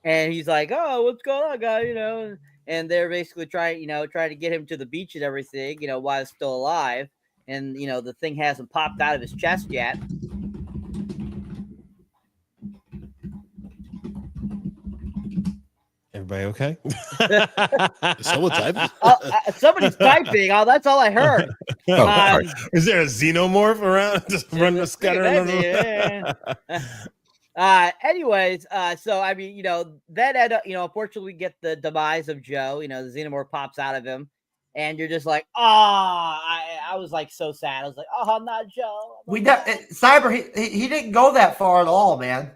and he's like, "Oh, what's going on, guy?" And they're basically trying to get him to the beach and everything, while he's still alive, and the thing hasn't popped out of his chest yet. Everybody okay? Is someone typing? Somebody's typing. Oh, that's all I heard. Is there a xenomorph around just running a scatter? Anyways, so I mean, then unfortunately we get the demise of Joe. The xenomorph pops out of him, and you're just like, I was like so sad. I was like, oh, not Joe. Cyber, he didn't go that far at all, man.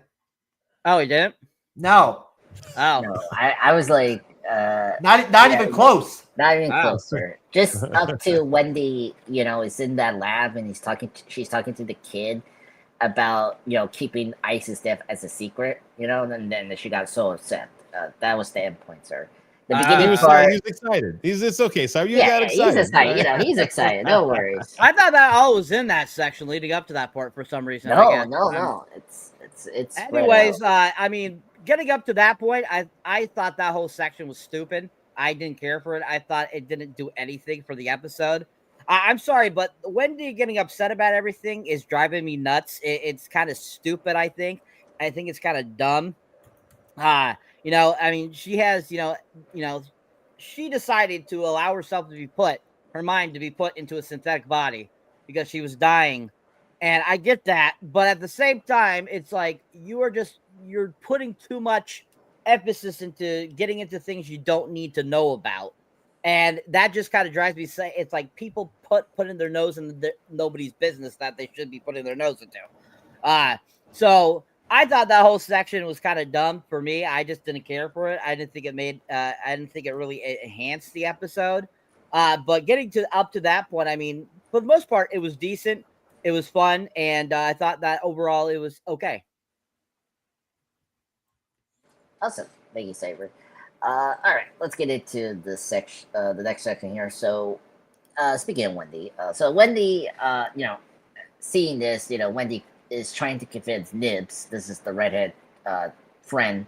Oh, he didn't? No. No, I was like, not even close. Not even closer. Just up to Wendy, is in that lab and she's talking to the kid about, keeping Ice's death as a secret, and then she got so upset. That was the end point, sir. The beginning part. He's excited. It's okay, so you got excited. He's excited. Right? He's excited. No worries. I thought that all was in that section leading up to that part for some reason. No. It's. Anyways, I mean, getting up to that point, I thought that whole section was stupid. I didn't care for it. I thought it didn't do anything for the episode. I'm sorry, but Wendy getting upset about everything is driving me nuts. It's kind of stupid, I think. I think it's kind of dumb. I mean, she has, she decided to allow herself to be her mind to be put into a synthetic body because she was dying. And I get that. But at the same time, it's like you're putting too much emphasis into getting into things you don't need to know about. And that just kind of drives me. It's like people putting their nose in nobody's business that they should be putting their nose into. So I thought that whole section was kind of dumb for me. I just didn't care for it. I didn't think it really enhanced the episode. But getting up to that point, I mean, for the most part, it was decent. It was fun, and I thought that overall it was okay. Awesome. Thank you, Saber. All right, let's get into the next section here. So, speaking of Wendy, Wendy, seeing this, Wendy is trying to convince Nibs, this is the redhead friend,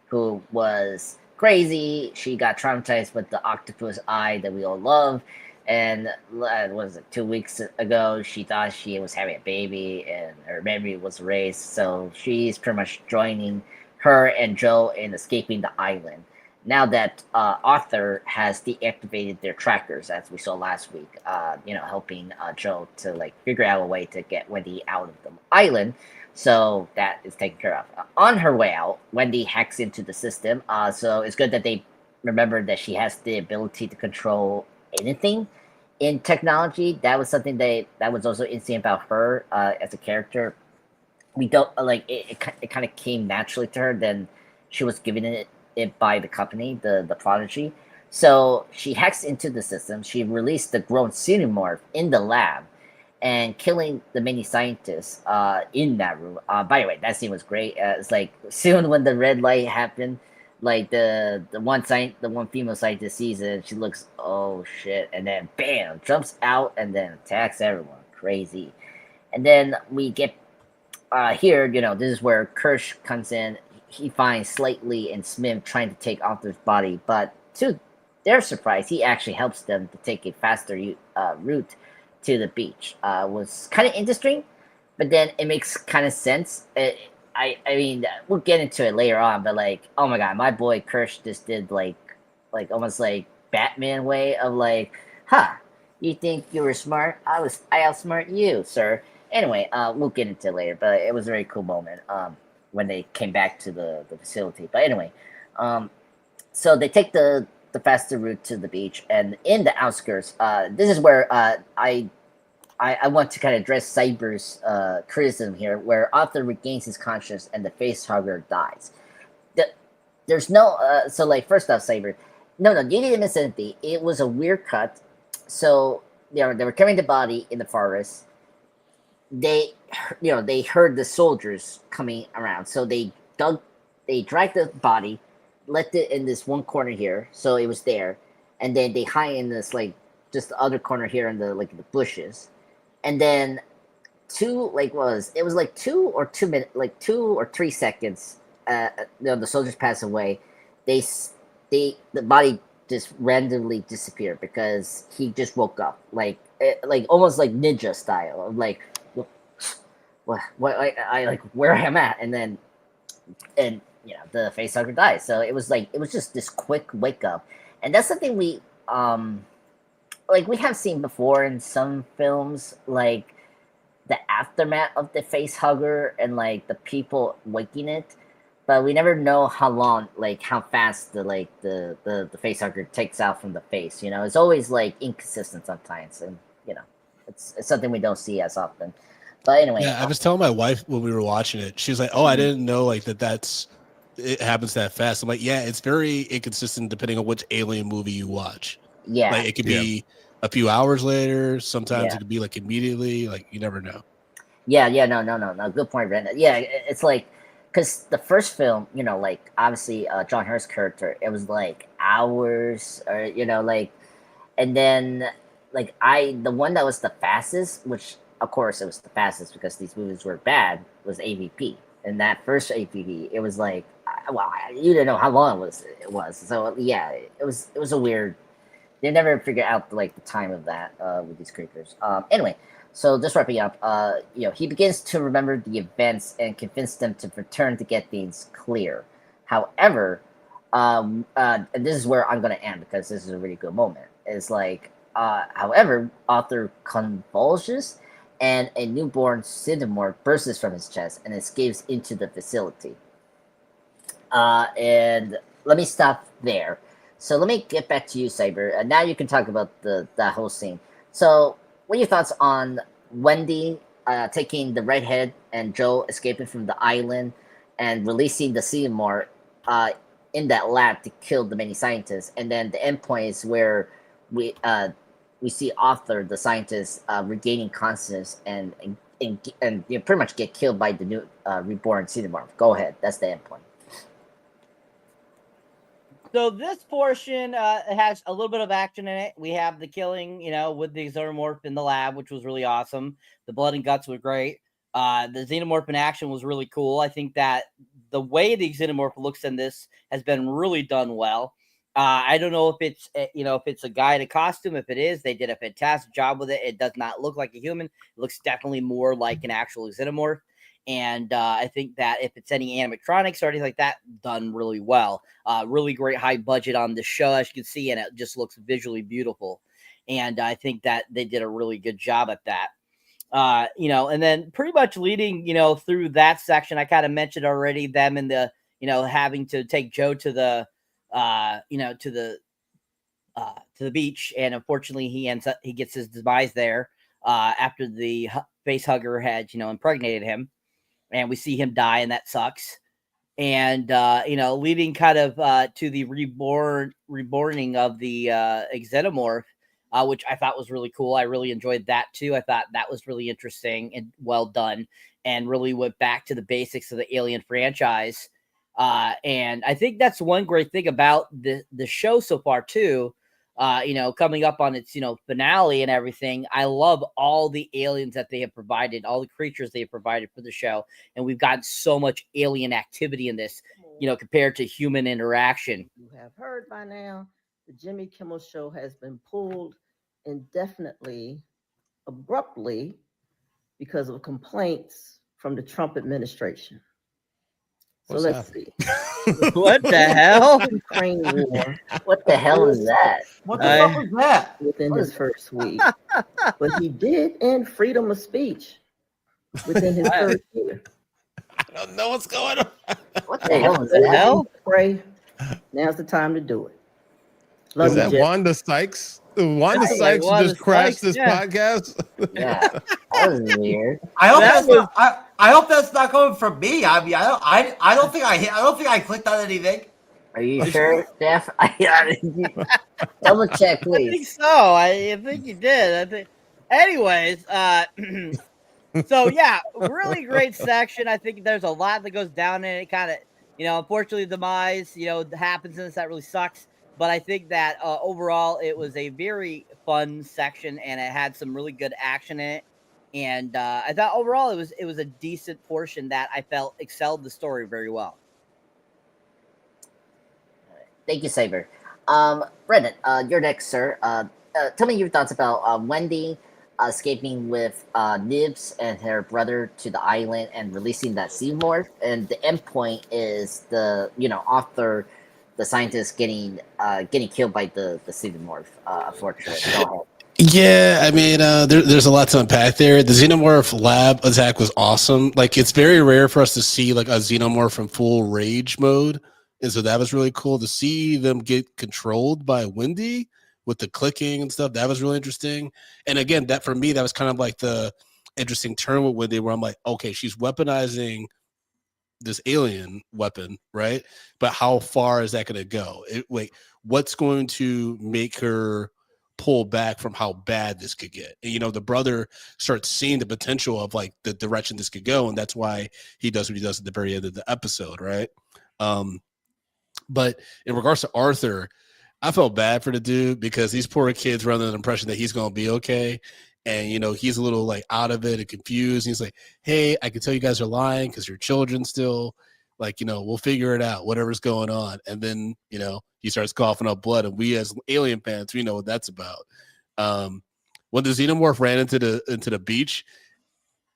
who was crazy. She got traumatized with the octopus eye that we all love. And what was it, 2 weeks ago, she thought she was having a baby and her memory was erased. So she's pretty much joining her and Joe in escaping the island. Now that Arthur has deactivated their trackers, as we saw last week, helping Joe to figure out a way to get Wendy out of the island. So that is taken care of. On her way out, Wendy hacks into the system. So it's good that they remembered that she has the ability to control anything in technology. That was something that was also interesting about her as a character. We don't it kind of came naturally to her. Then she was given it by the company, the Prodigy. So she hacks into the system. She released the grown xenomorph in the lab and killing the many scientists in that room. By the way, that scene was great. It's like soon when the red light happened, like the one female scientist sees it and she looks, oh shit, and then bam, jumps out and then attacks everyone. Crazy. And then we get here, this is where Kirsch comes in. He finds Slightly and Smith trying to take Arthur's body, but to their surprise, he actually helps them to take a faster route to the beach. Was kind of interesting, but then it makes kind of sense. I mean, we'll get into it later on, but oh my god, my boy Kirsch just did almost like Batman way of you think you were smart? I outsmart you, sir. Anyway, we'll get into it later, but it was a very cool moment when they came back to the facility. But anyway, so they take the faster route to the beach, and in the outskirts, this is where I want to kind of address Cyber's criticism here, where Arthur regains his conscience and the face hugger dies. There's no first off, Cyber, no, you didn't miss anything. It was a weird cut. So they were carrying the body in the forest. They heard the soldiers coming around, so they dragged the body, left it in this one corner here, so it was there, and then they hide in this just the other corner here in the the bushes, and then it was like 2 like 2 or 3 seconds. The soldiers pass away. The body just randomly disappeared because he just woke up, like almost like ninja style, like what I like where I'm at, and the facehugger dies. So it was just this quick wake up, and that's something we have seen before in some films, like the aftermath of the face hugger and like the people waking it, but we never know how long, like how fast the face hugger takes out from the face. It's always like inconsistent sometimes, and it's something we don't see as often. But anyway, Yeah, I was telling my wife when we were watching it. She was like, "Oh, I didn't know like it happens that fast." I'm like, "Yeah, it's very inconsistent depending on which Alien movie you watch. yeah, Like it could be a few hours later. Sometimes Yeah. it could be like immediately. Like you never know." yeah, no. Good point, Brandon. Yeah, it's like because the first film, like obviously John Hurt's character, it was like hours, or and then the one that was the fastest, which of course it was the fastest because these movies were bad, was AVP. And that first AVP, it was like, you didn't know how long it was. So yeah, it was a weird. They never figured out like the time of that with these creatures. Anyway, so just wrapping up, he begins to remember the events and convince them to return to get things clear. However, and this is where I'm going to end because this is a really good moment. It's like, however, Arthur convulsions and a newborn xenomorph bursts from his chest and escapes into the facility. And let me stop there. So let me get back to you, Cyber. And now you can talk about that whole scene. So, what are your thoughts on Wendy taking the redhead and Joe escaping from the island and releasing the xenomorph in that lab to kill the many scientists? And then the end point is where we see Arthur, the scientist, regaining consciousness and pretty much get killed by the new reborn xenomorph. Go ahead. That's the end point. So this portion has a little bit of action in it. We have the killing, with the xenomorph in the lab, which was really awesome. The blood and guts were great. The xenomorph in action was really cool. I think that the way the xenomorph looks in this has been really done well. I don't know if it's a guy in a costume. If it is, they did a fantastic job with it. It does not look like a human. It looks definitely more like an actual xenomorph. And I think that if it's any animatronics or anything like that, done really well. Really great high budget on the show, as you can see, and it just looks visually beautiful. And I think that they did a really good job at that. And then pretty much leading, through that section, I kind of mentioned already them in the, having to take Joe to the, to the beach, and unfortunately he gets his demise there after the face hugger had impregnated him, and we see him die, and that sucks. And leading kind of to the reborning of the xenomorph, which I thought was really cool. I really enjoyed that too. I thought that was really interesting and well done, and really went back to the basics of the Alien franchise. And I think that's one great thing about the show so far too. Coming up on its finale and everything. I love all the aliens that they have provided, all the creatures they have provided for the show, and we've got so much alien activity in this, compared to human interaction. You have heard by now, the Jimmy Kimmel Show has been pulled indefinitely, abruptly, because of complaints from the Trump administration. So let's see. What the hell? Ukraine war. What the hell is that? What the fuck was that? Within his first week. But he did end freedom of speech within his first year. I don't know what's going on. What the hell is that? Pray. Now's the time to do it. Love Is you, that Jeff. Wanda Sykes? Wanda Like Sykes Wanda just crashed Sykes, this yeah. podcast. Yeah, that was weird. I hope That that's was- not, I hope that's not coming from me. I mean, I don't think I clicked on anything. Are you sure, Jeff? Double check, I think please. so. I think you did. I think. Anyways, so yeah, really great section. I think there's a lot that goes down in it. Kind of, unfortunately, demise, happens in this. That really sucks. But I think that overall, it was a very fun section, and it had some really good action in it. And I thought overall it was a decent portion that I felt excelled the story very well. Thank you, Saber. Brendan, you're next, sir. Tell me your thoughts about Wendy escaping with Nibs and her brother to the island and releasing that xenomorph. And the end point is the author, the scientist getting killed by the xenomorph. Unfortunately, go ahead. Yeah, I mean, there's a lot to unpack there. The xenomorph lab attack was awesome. Like, it's very rare for us to see like a xenomorph in full rage mode, and so that was really cool to see them get controlled by Wendy with the clicking and stuff. That was really interesting. And again, that for me, that was kind of like the interesting turn with Wendy, where I'm like, okay, she's weaponizing this alien weapon, right? But how far is that going to go? What's going to make her pull back from how bad this could get? And, the brother starts seeing the potential of like the direction this could go, and that's why he does what he does at the very end of the episode, right? But in regards to Arthur, I felt bad for the dude because these poor kids were under the impression that he's going to be okay. And, he's a little like out of it and confused. And he's like, hey, I can tell you guys are lying because you're children still. Like, we'll figure it out, whatever's going on. And then, he starts coughing up blood. And we as alien fans, we know what that's about. When the xenomorph ran into the beach,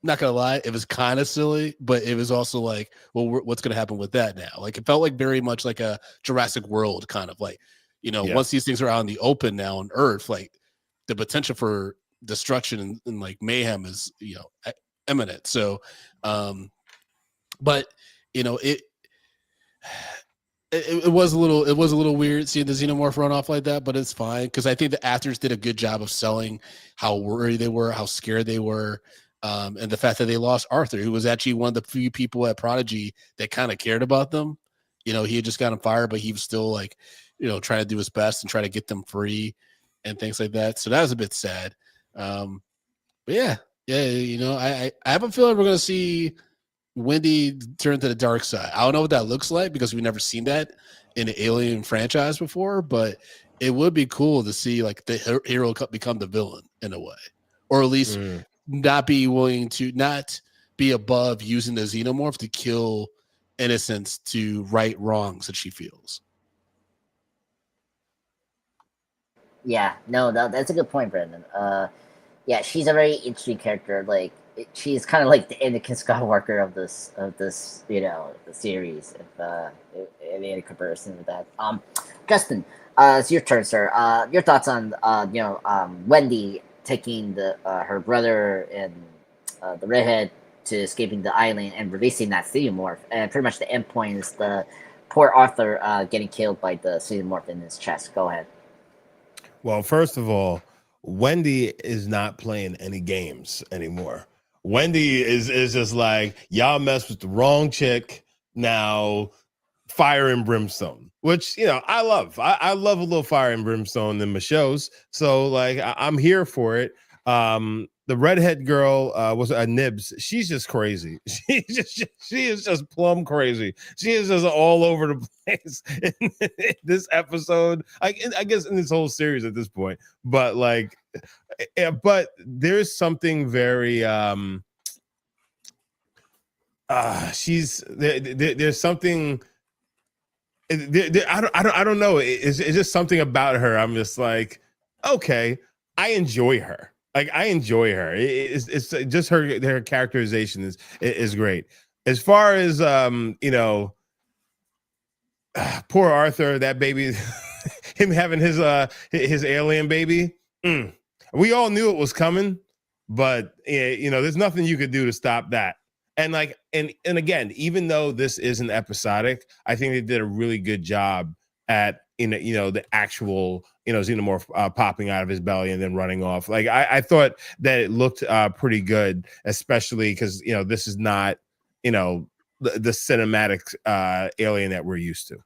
not going to lie, it was kind of silly, but it was also like, well, what's going to happen with that now? Like, it felt like very much like a Jurassic World kind of like, once these things are out in the open now on Earth, like the potential for destruction and like mayhem is, imminent. So, but it was a little weird seeing the xenomorph run off like that, but it's fine because I think the actors did a good job of selling how worried they were, how scared they were, and the fact that they lost Arthur, who was actually one of the few people at Prodigy that kind of cared about them. He had just gotten fired, but he was still like, trying to do his best and try to get them free and things like that. So that was a bit sad. But yeah, I have a feeling we're gonna see Wendy turn to the dark side. I don't know what that looks like because we've never seen that in the Alien franchise before, but it would be cool to see like the hero become the villain in a way, or at least not be above using the xenomorph to kill innocents to right wrongs that she feels. Yeah, no, that's a good point, Brendan. Yeah, she's a very interesting character. Like, she's kind of like the Anakin Skywalker of this, the series. If any comparison with that. Justin, it's your turn, sir. Your thoughts on Wendy taking her brother and the redhead to escaping the island and releasing that xenomorph, and pretty much the end point is the poor Arthur getting killed by the xenomorph in his chest. Go ahead. Well, first of all, Wendy is not playing any games anymore. Wendy is just like, y'all mess with the wrong chick, now fire and brimstone, which, I love. I love a little fire and brimstone in my shows. So like, I'm here for it. The redhead girl was Nibs. She's just crazy. She is just plumb crazy. She is just all over the place in this episode. I guess in this whole series at this point. But like, but there's something very there's something. I don't know. It's just something about her. I'm just like, okay, I enjoy her. Like, I enjoy her. It's just her characterization is great. As far as poor Arthur, that baby, him having his alien baby. We all knew it was coming, but there's nothing you could do to stop that. And like, and again, even though this isn't episodic, I think they did a really good job at the actual xenomorph popping out of his belly and then running off. Like, I thought that it looked pretty good, especially because this is not the cinematic alien that we're used to.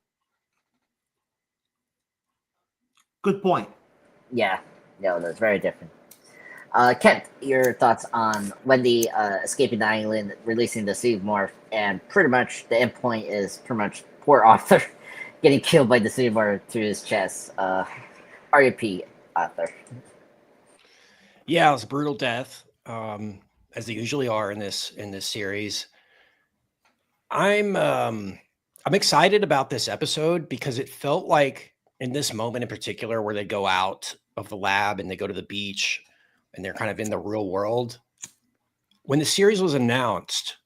Good point. Yeah, no, that's very different. Kent, your thoughts on Wendy escaping the island, releasing the xenomorph, and pretty much the end point is pretty much poor Arthur getting killed by the xenomorph through his chest. RIP, Arthur. Yeah, it was a brutal death. as they usually are in this series. I'm excited about this episode because it felt like in this moment in particular where they go out of the lab and they go to the beach and they're kind of in the real world. When the series was announced,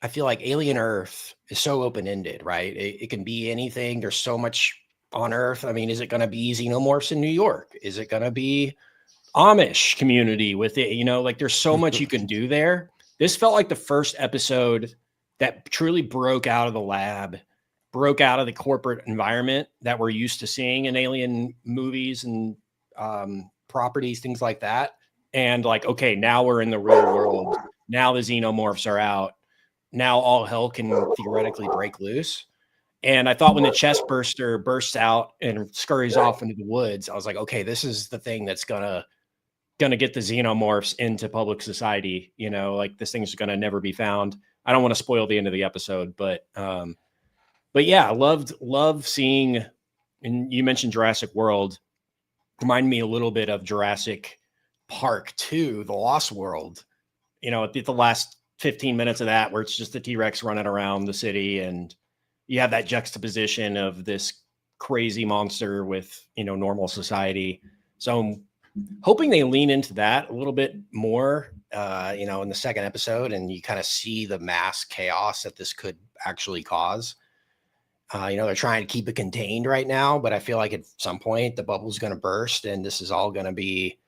I feel like Alien Earth is so open-ended, right? It can be anything. There's so much on Earth. I mean, is it going to be xenomorphs in New York? Is it going to be Amish community with it? You know, like there's so much you can do there. This felt like the first episode that truly broke out of the lab, broke out of the corporate environment that we're used to seeing in alien movies and properties, things like that. And like, okay, now we're in the real world. Now the xenomorphs are out. Now all hell can theoretically break loose. And I thought when the chest burster bursts out and scurries off into the woods, I was like, okay, this is the thing that's gonna get the xenomorphs into public society. You know, like this thing's gonna never be found. I don't want to spoil the end of the episode, but yeah, I love seeing. And you mentioned Jurassic World, remind me a little bit of Jurassic Park 2, The Lost World. You know, at the last 15 minutes of that, where it's just the T-Rex running around the city, and you have that juxtaposition of this crazy monster with, you know, normal society. So I'm hoping they lean into that a little bit more, you know, in the second episode, and you kind of see the mass chaos that this could actually cause. You know, they're trying to keep it contained right now, but I feel like at some point the bubble's going to burst, and this is all going to be,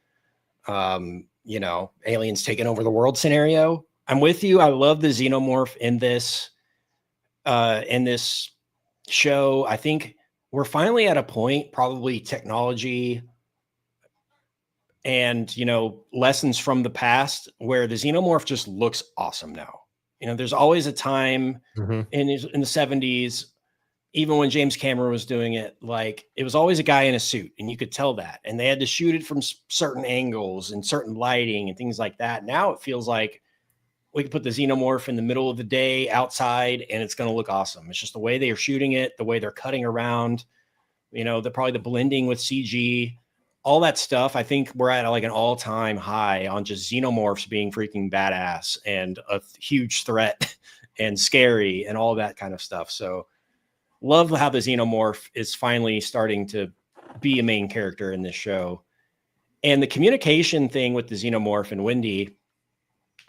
you know, aliens taking over the world scenario. I'm with you. I love the xenomorph in this show. I think we're finally at a point, probably technology and, you know, lessons from the past, where the xenomorph just looks awesome now. You know, there's always a time in the 70s, even when James Cameron was doing it, like it was always a guy in a suit, and you could tell that, and they had to shoot it from certain angles and certain lighting and things like that. Now it feels like we can put the xenomorph in the middle of the day outside and it's going to look awesome. It's just the way they are shooting it, the way they're cutting around, you know, probably the blending with CG, all that stuff. I think we're at like an all-time high on just xenomorphs being freaking badass and a huge threat and scary and all that kind of stuff. So love how the xenomorph is finally starting to be a main character in this show. And the communication thing with the xenomorph and Wendy,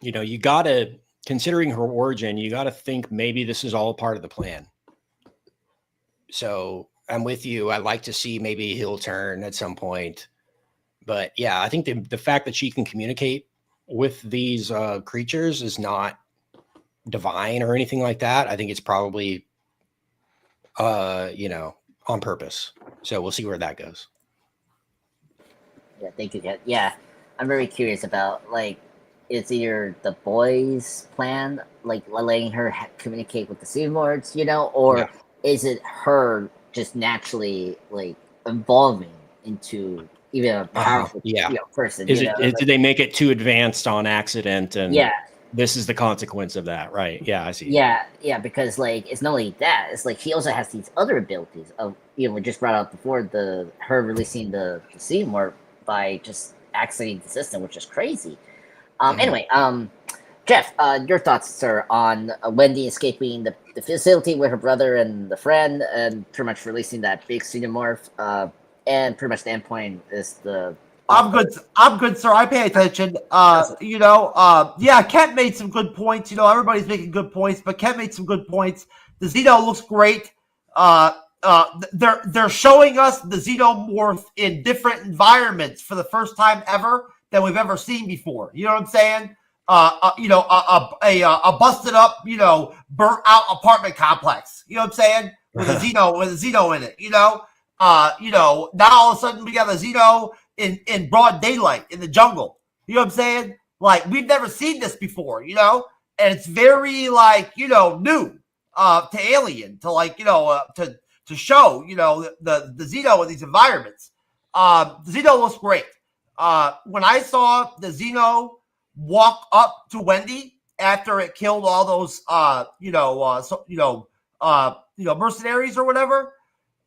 you know, you got to, considering her origin, you got to think maybe this is all part of the plan. So I'm with you. I'd like to see maybe he'll turn at some point. But yeah, I think the fact that she can communicate with these creatures is not divine or anything like that. I think it's probably, you know, on purpose. So we'll see where that goes. Yeah, thank you. Yeah, I'm very curious about, like, is either the boys' plan, like letting her communicate with the xenomorphs, you know, or is it her just naturally like evolving into even a powerful you know, person? Is did they make it too advanced on accident? And this is the consequence of that, right? Yeah, I see. Yeah, because like it's not only that; it's like she also has these other abilities of, you know, we just brought up before, her releasing the xenomorph by just activating the system, which is crazy. Anyway, Jeff, your thoughts, sir, on Wendy escaping the facility with her brother and the friend, and pretty much releasing that big xenomorph, and pretty much the end point is the. I'm good, sir. I pay attention. You know, yeah, Kent made some good points. You know, everybody's making good points, but Kent made some good points. The Xeno looks great. They're showing us the xenomorph in different environments for the first time ever than we've ever seen before. You know what I'm saying? You know, a busted up, you know, burnt out apartment complex. You know what I'm saying? With a Xeno in it. You know, now all of a sudden we got a Xeno in broad daylight in the jungle. You know what I'm saying? Like, we've never seen this before. You know, and it's very, like, you know, new to Alien, to, like, you know, to show, you know, the Xeno in these environments. The Xeno looks great. When I saw the Xeno walk up to Wendy after it killed all those, mercenaries or whatever,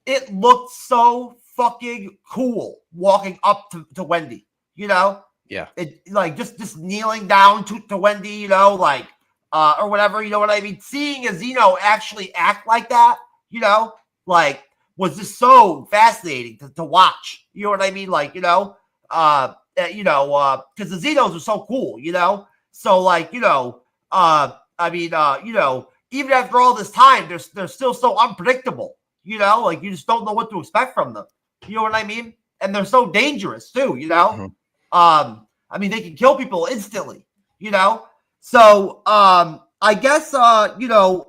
it looked so fucking cool walking up to Wendy. You know, Yeah. It like just kneeling down to Wendy, you know, like or whatever, you know what I mean? Seeing a Xeno actually act like that, you know, like was just so fascinating to watch. You know what I mean? Like, you know, because the Xenos are so cool, you know. So like, you know, you know, even after all this time, they're still so unpredictable, you know, like you just don't know what to expect from them. You know what I mean? And they're so dangerous too, you know. I mean, they can kill people instantly, you know. So I guess you know,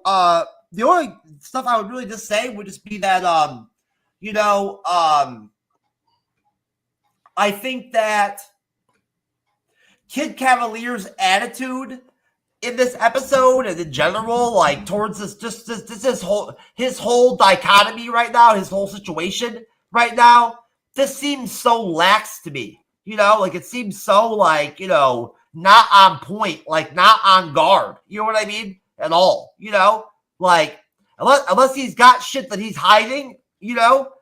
the only stuff I would really just say would just be that you know, I think that Kid Cavalier's attitude in this episode and in general, like towards his whole dichotomy right now, his whole situation right now, this seems so lax to me. You know, like it seems so like, you know, not on point, like not on guard. You know what I mean? At all. You know, like unless he's got shit that he's hiding, you know,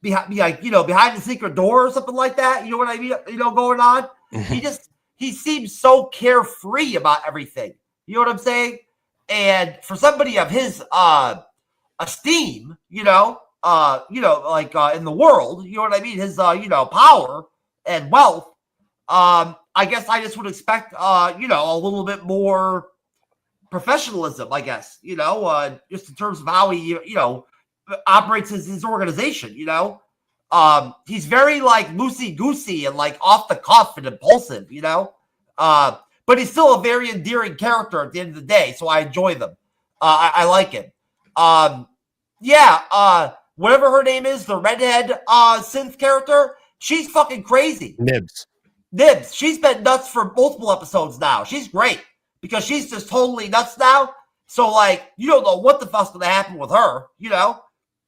behind the secret door or something like that. You know what I mean? You know, going on. He seems so carefree about everything. You know what I'm saying? And for somebody of his esteem, you know, like in the world, you know what I mean? His you know, power and wealth. I guess I just would expect you know, a little bit more professionalism, I guess, you know, just in terms of how he, you know, operates his organization, you know. He's very like loosey-goosey and like off the cuff and impulsive, you know. But he's still a very endearing character at the end of the day, so I enjoy them. I like him. Yeah, whatever her name is, the redhead synth character, she's fucking crazy. Nibs. She's been nuts for multiple episodes now. She's great because she's just totally nuts now. So like, you don't know what the fuck's gonna happen with her, you know.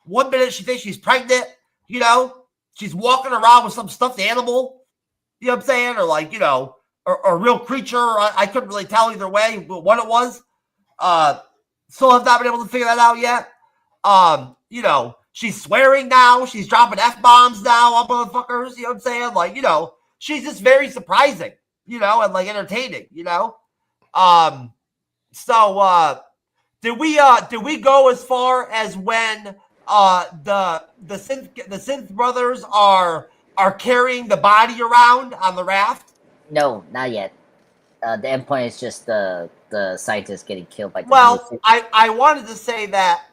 1 minute she thinks she's pregnant, you know, she's walking around with some stuffed animal, you know what I'm saying, or like, you know, or a real creature. I couldn't really tell either way what it was. Still have not been able to figure that out yet. You know, she's swearing now. She's dropping F-bombs now on motherfuckers. You know what I'm saying? Like, you know, she's just very surprising, you know, and like entertaining, you know. So did we go as far as when the synth brothers are carrying the body around on the raft? No, not yet. The end point is just the scientist getting killed by. Well, I wanted to say that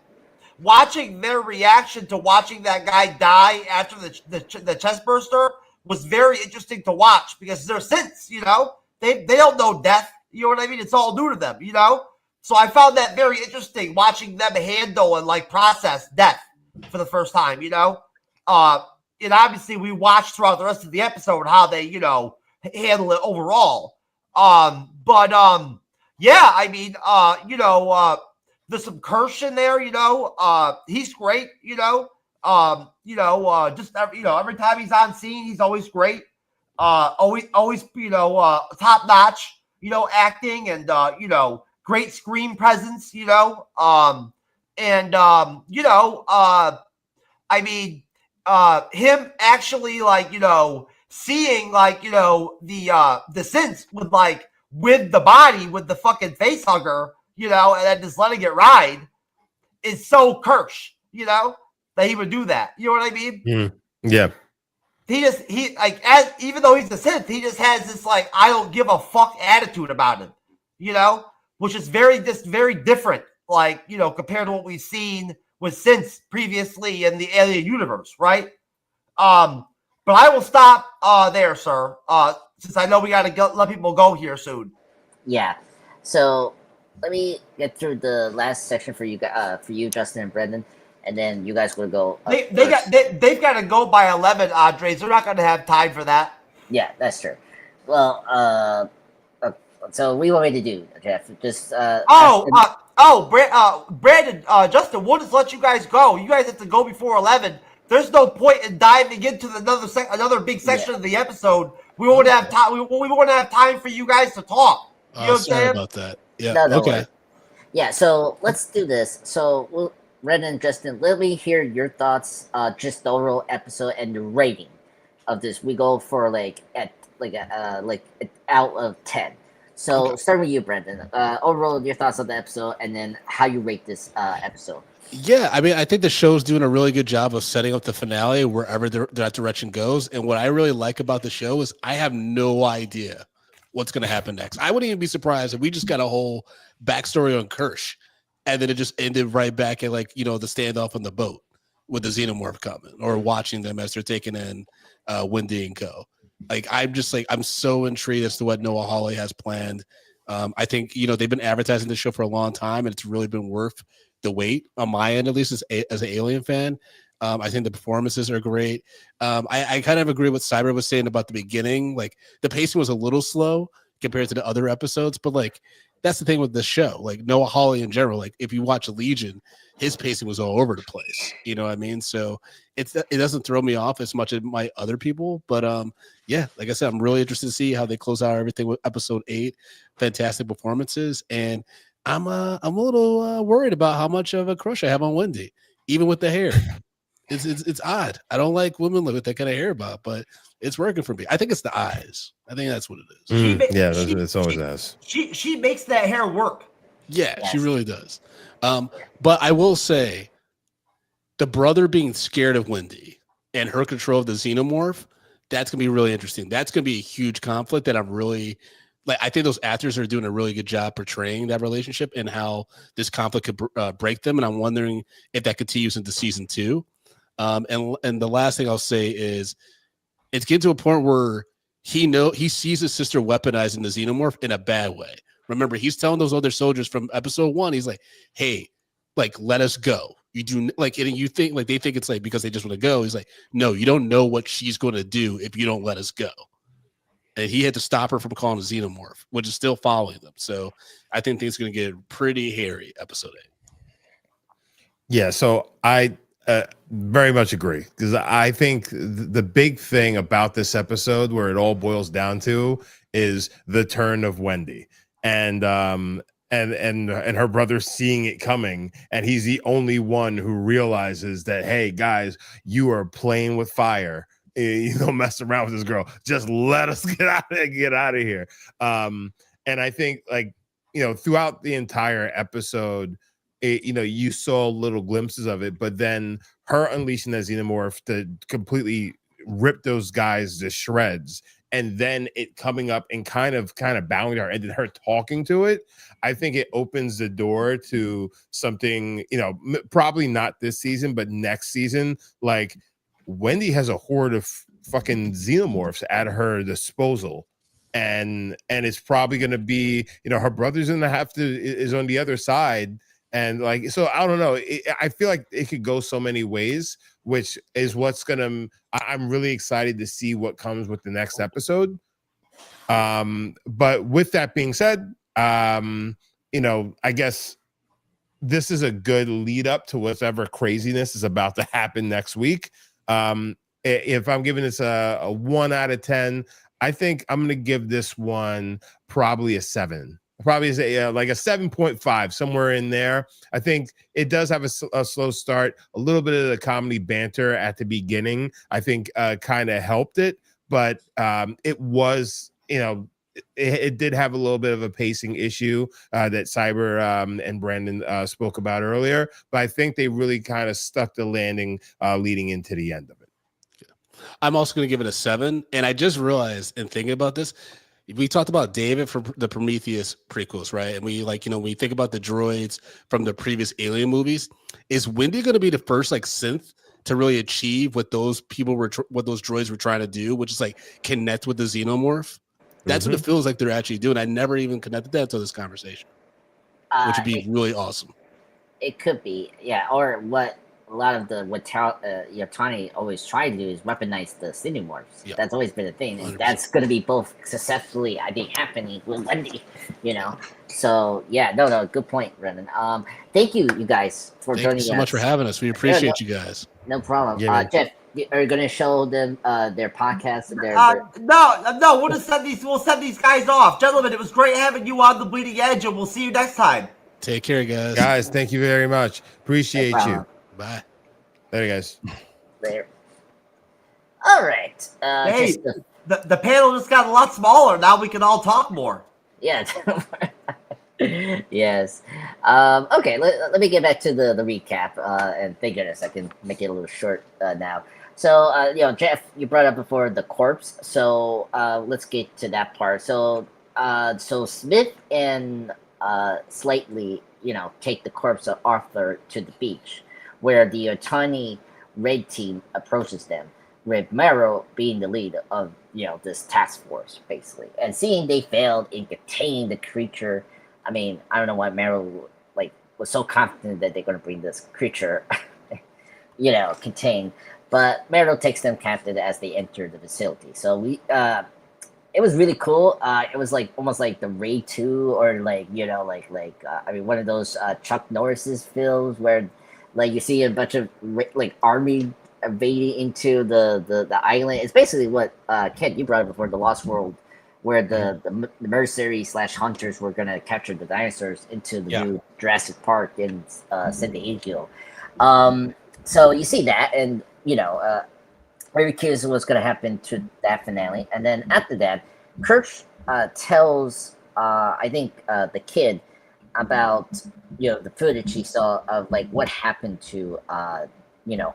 watching their reaction to watching that guy die after the chest burster was very interesting to watch because they're synths, you know, they don't know death. You know what I mean? It's all new to them, you know. So I found that very interesting watching them handle and like process death for the first time, you know. And obviously we watched throughout the rest of the episode how they, you know, handle it overall. Yeah, I mean, you know, there's some Kirsch in there, you know. He's great, you know. Just you know, every time he's on scene, he's always great. Always, you know, top notch, you know, acting and you know, great screen presence, you know. You know, I mean, him actually like, you know, seeing like, you know, the synths with the body, with the fucking face hugger, you know, and then just letting it ride is so Kirsch, you know, that he would do that. You know what I mean? Yeah. He like, even though he's a synth, he just has this like, I don't give a fuck attitude about him, you know, which is very different, like, you know, compared to what we've seen with synths previously in the Alien universe, right? But I will stop there, sir, since I know we got to let people go here soon. Yeah. So let me get through the last section for you, Justin and Brendan, and then you guys will go. They've got to go by 11, Andres. They're not going to have time for that. Yeah, that's true. Well, so what do you want me to do, Jeff? Just Brandon, Justin, we'll just let you guys go. You guys have to go before 11. There's no point in diving into another big section of the episode. We won't have time. We won't have time for you guys to talk. You know what I'm Sorry saying? about that. Yeah. No, Okay. worry. Yeah. So let's do this. So, Brendan and Justin, let me hear your thoughts. Just the overall episode and the rating of this. We go for like out of 10. So Okay. start with you, Brendan. Overall, your thoughts on the episode, and then how you rate this episode. Yeah, I mean, I think the show's doing a really good job of setting up the finale wherever that direction goes. And what I really like about the show is I have no idea what's going to happen next. I wouldn't even be surprised if we just got a whole backstory on Kirsch, and then it just ended right back at the standoff on the boat with the xenomorph coming, or watching them as they're taking in Wendy and Co. I'm so intrigued as to what Noah Hawley has planned. I think they've been advertising this show for a long time, and it's really been worth the wait on my end, at least as an Alien fan. I think the performances are great. I kind of agree with Cyber was saying about the beginning. Like, the pacing was a little slow compared to the other episodes, but that's the thing with this show. Like, Noah Hawley in general, like if you watch Legion, his pacing was all over the place. You know what I mean? So it doesn't throw me off as much as my other people. But yeah, like I said, I'm really interested to see how they close out everything with episode 8. Fantastic performances, and I'm a little worried about how much of a crush I have on Wendy, even with the hair. It's odd. I don't like women with that kind of hair about, but it's working for me. I think it's the eyes. I think that's what it is. It's always us. She makes that hair work. Yeah, she really does. But I will say, the brother being scared of Wendy and her control of the xenomorph, that's gonna be really interesting. That's gonna be a huge conflict that I'm really I think those actors are doing a really good job portraying that relationship and how this conflict could break them. And I'm wondering if that continues into season 2. And the last thing I'll say is, it's getting to a point where he sees his sister weaponizing the xenomorph in a bad way. Remember, he's telling those other soldiers from episode 1, he's like, hey, let us go. You do and you think they think it's because they just want to go. He's like, no, you don't know what she's going to do if you don't let us go. And he had to stop her from calling a xenomorph, which is still following them. So I think things are going to get pretty hairy episode 8. Yeah, so I very much agree, because I think the big thing about this episode, where it all boils down to, is the turn of Wendy and her brother seeing it coming, and he's the only one who realizes that, hey guys, you are playing with fire. You don't mess around with this girl. Just let us get out of here. And I think throughout the entire episode, you saw little glimpses of it, but then her unleashing that xenomorph to completely rip those guys to shreds, and then it coming up and kind of bowing her, and then her talking to it, I think it opens the door to something, probably not this season, but next season. Wendy has a horde of fucking xenomorphs at her disposal, and it's probably going to be, her brother's going to have to is on the other side, and so I don't know. I feel like it could go so many ways, which is what's gonna. I'm really excited to see what comes with the next episode. But with that being said, I guess this is a good lead up to whatever craziness is about to happen next week. If I'm giving this a 1 out of 10, I think I'm going to give this one probably a 7. Probably is a 7.5, somewhere in there. I think it does have a slow start. A little bit of the comedy banter at the beginning, I think, kind of helped it. But it was, it did have a little bit of a pacing issue that Cyber and Brandon spoke about earlier. But I think they really kind of stuck the landing leading into the end of it. I'm also going to give it a 7. And I just realized, in thinking about this, we talked about David from the Prometheus prequels, right? And we we think about the droids from the previous Alien movies. Is Wendy going to be the first synth to really achieve what those droids were trying to do, which is connect with the xenomorph? That's what it feels like they're actually doing. I never even connected that to this conversation, which would be really awesome. It could be, yeah. Or what a lot of Yatani always try to do is weaponize the xenomorphs. Yep. That's always been a thing, and 100%. That's going to be both successfully, I think, happening with Wendy. So yeah, no, good point, Brendan. Thank you guys for joining us. Thank you so much for having us. We appreciate you guys. No problem. Yeah, Jeff, are you going to show them their podcast? And no. We'll send these guys off, gentlemen. It was great having you on the Bleeding Edge, and we'll see you next time. Take care, guys. Guys, thank you very much. Appreciate you. Bye. Later, guys. Later. All right. Hey, the panel just got a lot smaller. Now we can all talk more. Yeah. Yes. Okay. Let me get back to the recap. And thank goodness I can make it a little short now. So, Jeff, you brought up before the corpse. So, let's get to that part. So, Smith and Slightly, take the corpse of Arthur to the beach, where the Otani Red Team approaches them, with Merrill being the lead of this task force, basically. And seeing they failed in containing the creature, I mean, I don't know why Merrill was so confident that they're going to bring this creature, contained. But Merrill takes them captive as they enter the facility. So it was really cool. It was almost like the Ray 2, or one of those Chuck Norris's films where you see a bunch of army invading into the island. It's basically what Kent, you brought up before, the Lost World, where the mercenary / hunters were gonna capture the dinosaurs into the new Jurassic Park in San Diego. So you see that, and very curious what's gonna happen to that finale. And then after that, Kirsch tells I think the kid about the footage he saw of what happened to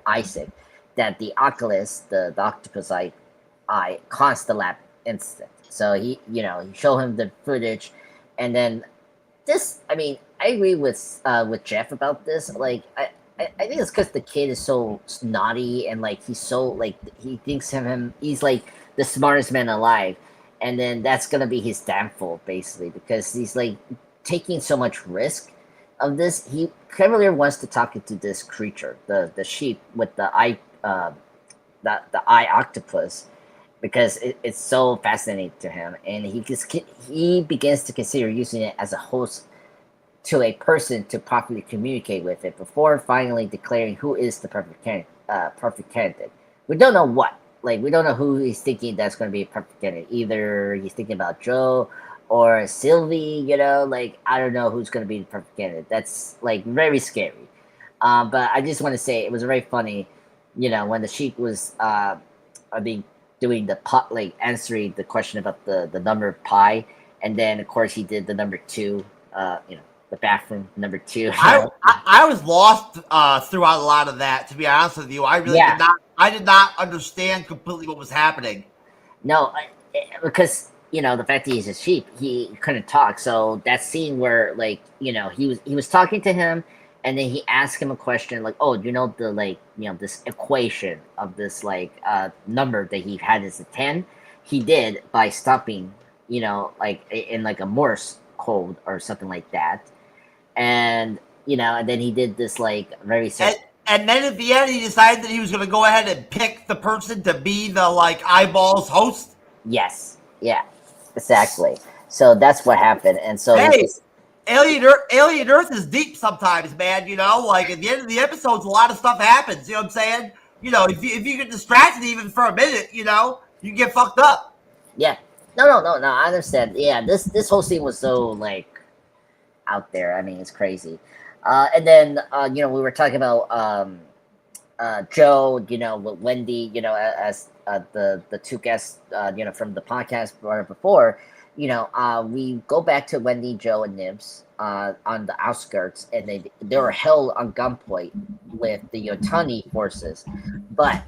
Isaac, that the Oculus, the octopus eye caused the lab incident. So he showed him the footage, and then this. I mean, I agree with Jeff about this. I think it's because the kid is so snotty, and he's so he thinks he's the smartest man alive, and then that's gonna be his downfall, basically, because he's taking so much risk of this. He clearly wants to talk to this creature, the sheep with the eye, the eye octopus, because it's so fascinating to him, and he begins to consider using it as a host to a person to properly communicate with it before finally declaring who is the perfect candidate. We don't know what. We don't know who he's thinking that's going to be a perfect candidate. Either he's thinking about Joe or Sylvie, I don't know who's going to be the perfect candidate. That's very scary. But I just want to say it was very funny, when the sheep was doing the pot, answering the question about the number pi, and then of course he did the number 2, the bathroom number 2. I was lost throughout a lot of that, to be honest with you. I really did not understand completely what was happening. No, because the fact that he's a sheep, he couldn't talk. So that scene where he was talking to him, and then he asked him a question oh, do you know the this equation of this number that he had is a 10? He did by stopping in a Morse code or something like that. And and then he did this very simple. And then at the end, he decided that he was going to go ahead and pick the person to be the eyeballs host. Yes, yeah, exactly. So that's what happened. And so Alien Earth is deep sometimes, man. At the end of the episodes, a lot of stuff happens. You know what I'm saying? If you get distracted even for a minute, you get fucked up. Yeah. No. I understand. Yeah, this whole scene was so out there. I mean, it's crazy. And then we were talking about Joe, with Wendy, as the two guests, from the podcast before. We go back to Wendy, Joe, and Nibs on the outskirts, and they were held on gunpoint with the Yotani forces. But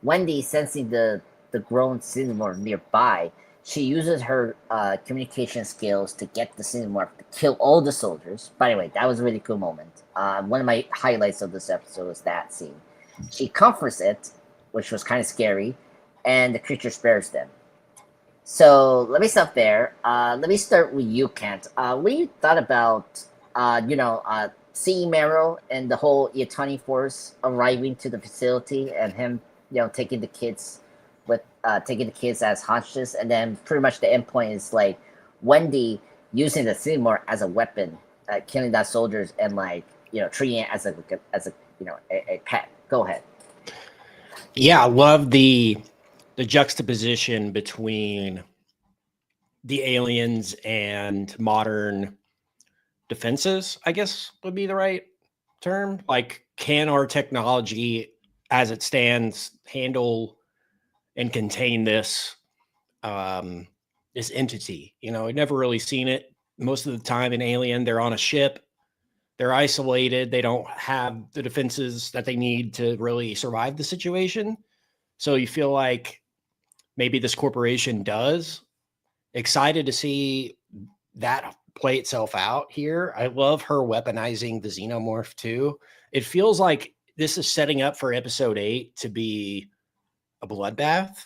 Wendy, sensing the grown Cinemorph nearby, she uses her communication skills to get the Cinemorph to kill all the soldiers. By the way, that was a really cool moment. One of my highlights of this episode was that scene. She comforts it, which was kind of scary, and the creature spares them. So let me stop there. Let me start with you, Kent. What do you thought about, seeing Merrill and the whole Yotani force arriving to the facility, and him, taking the kids as hostages, and then pretty much the end point is Wendy using the Seymour as a weapon, killing that soldiers, and treating it as a pet. Go ahead. Yeah, I love the juxtaposition between the aliens and modern defenses, I guess would be the right term. Can our technology as it stands handle and contain this this entity. You know, I'd never really seen it. Most of the time in Alien, they're on a ship. They're isolated. They don't have the defenses that they need to really survive the situation. So you feel like maybe this corporation does. Excited to see that play itself out here. I love her weaponizing the xenomorph too. It feels like this is setting up for episode 8 to be a bloodbath.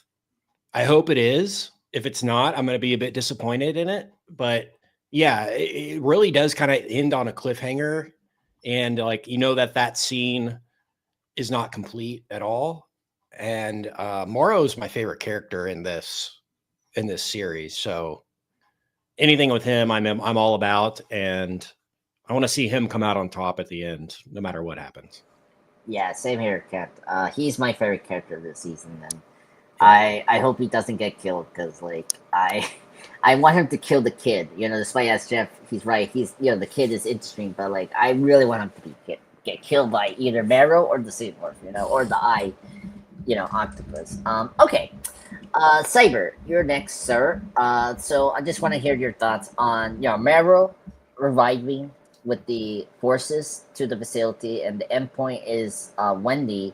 I hope it is. If it's not, I'm going to be a bit disappointed in it. But yeah, it really does kind of end on a cliffhanger. And like, you know, that scene is not complete at all. And Morrow's my favorite character in this series. So anything with him, I'm all about, and I want to see him come out on top at the end, no matter what happens. Yeah, same here, Kat. He's my favorite character this season, and I hope he doesn't get killed, because like I want him to kill the kid. You know, despite as Jeff, he's right. He's, you know, the kid is interesting, but like I really want him to get killed by either Marrow or the Xenomorph, you know, or the eye, you know, octopus. Okay. Cyber, you're next, sir. So I just want to hear your thoughts on, you know, Marrow reviving with the forces to the facility, and the endpoint is Wendy.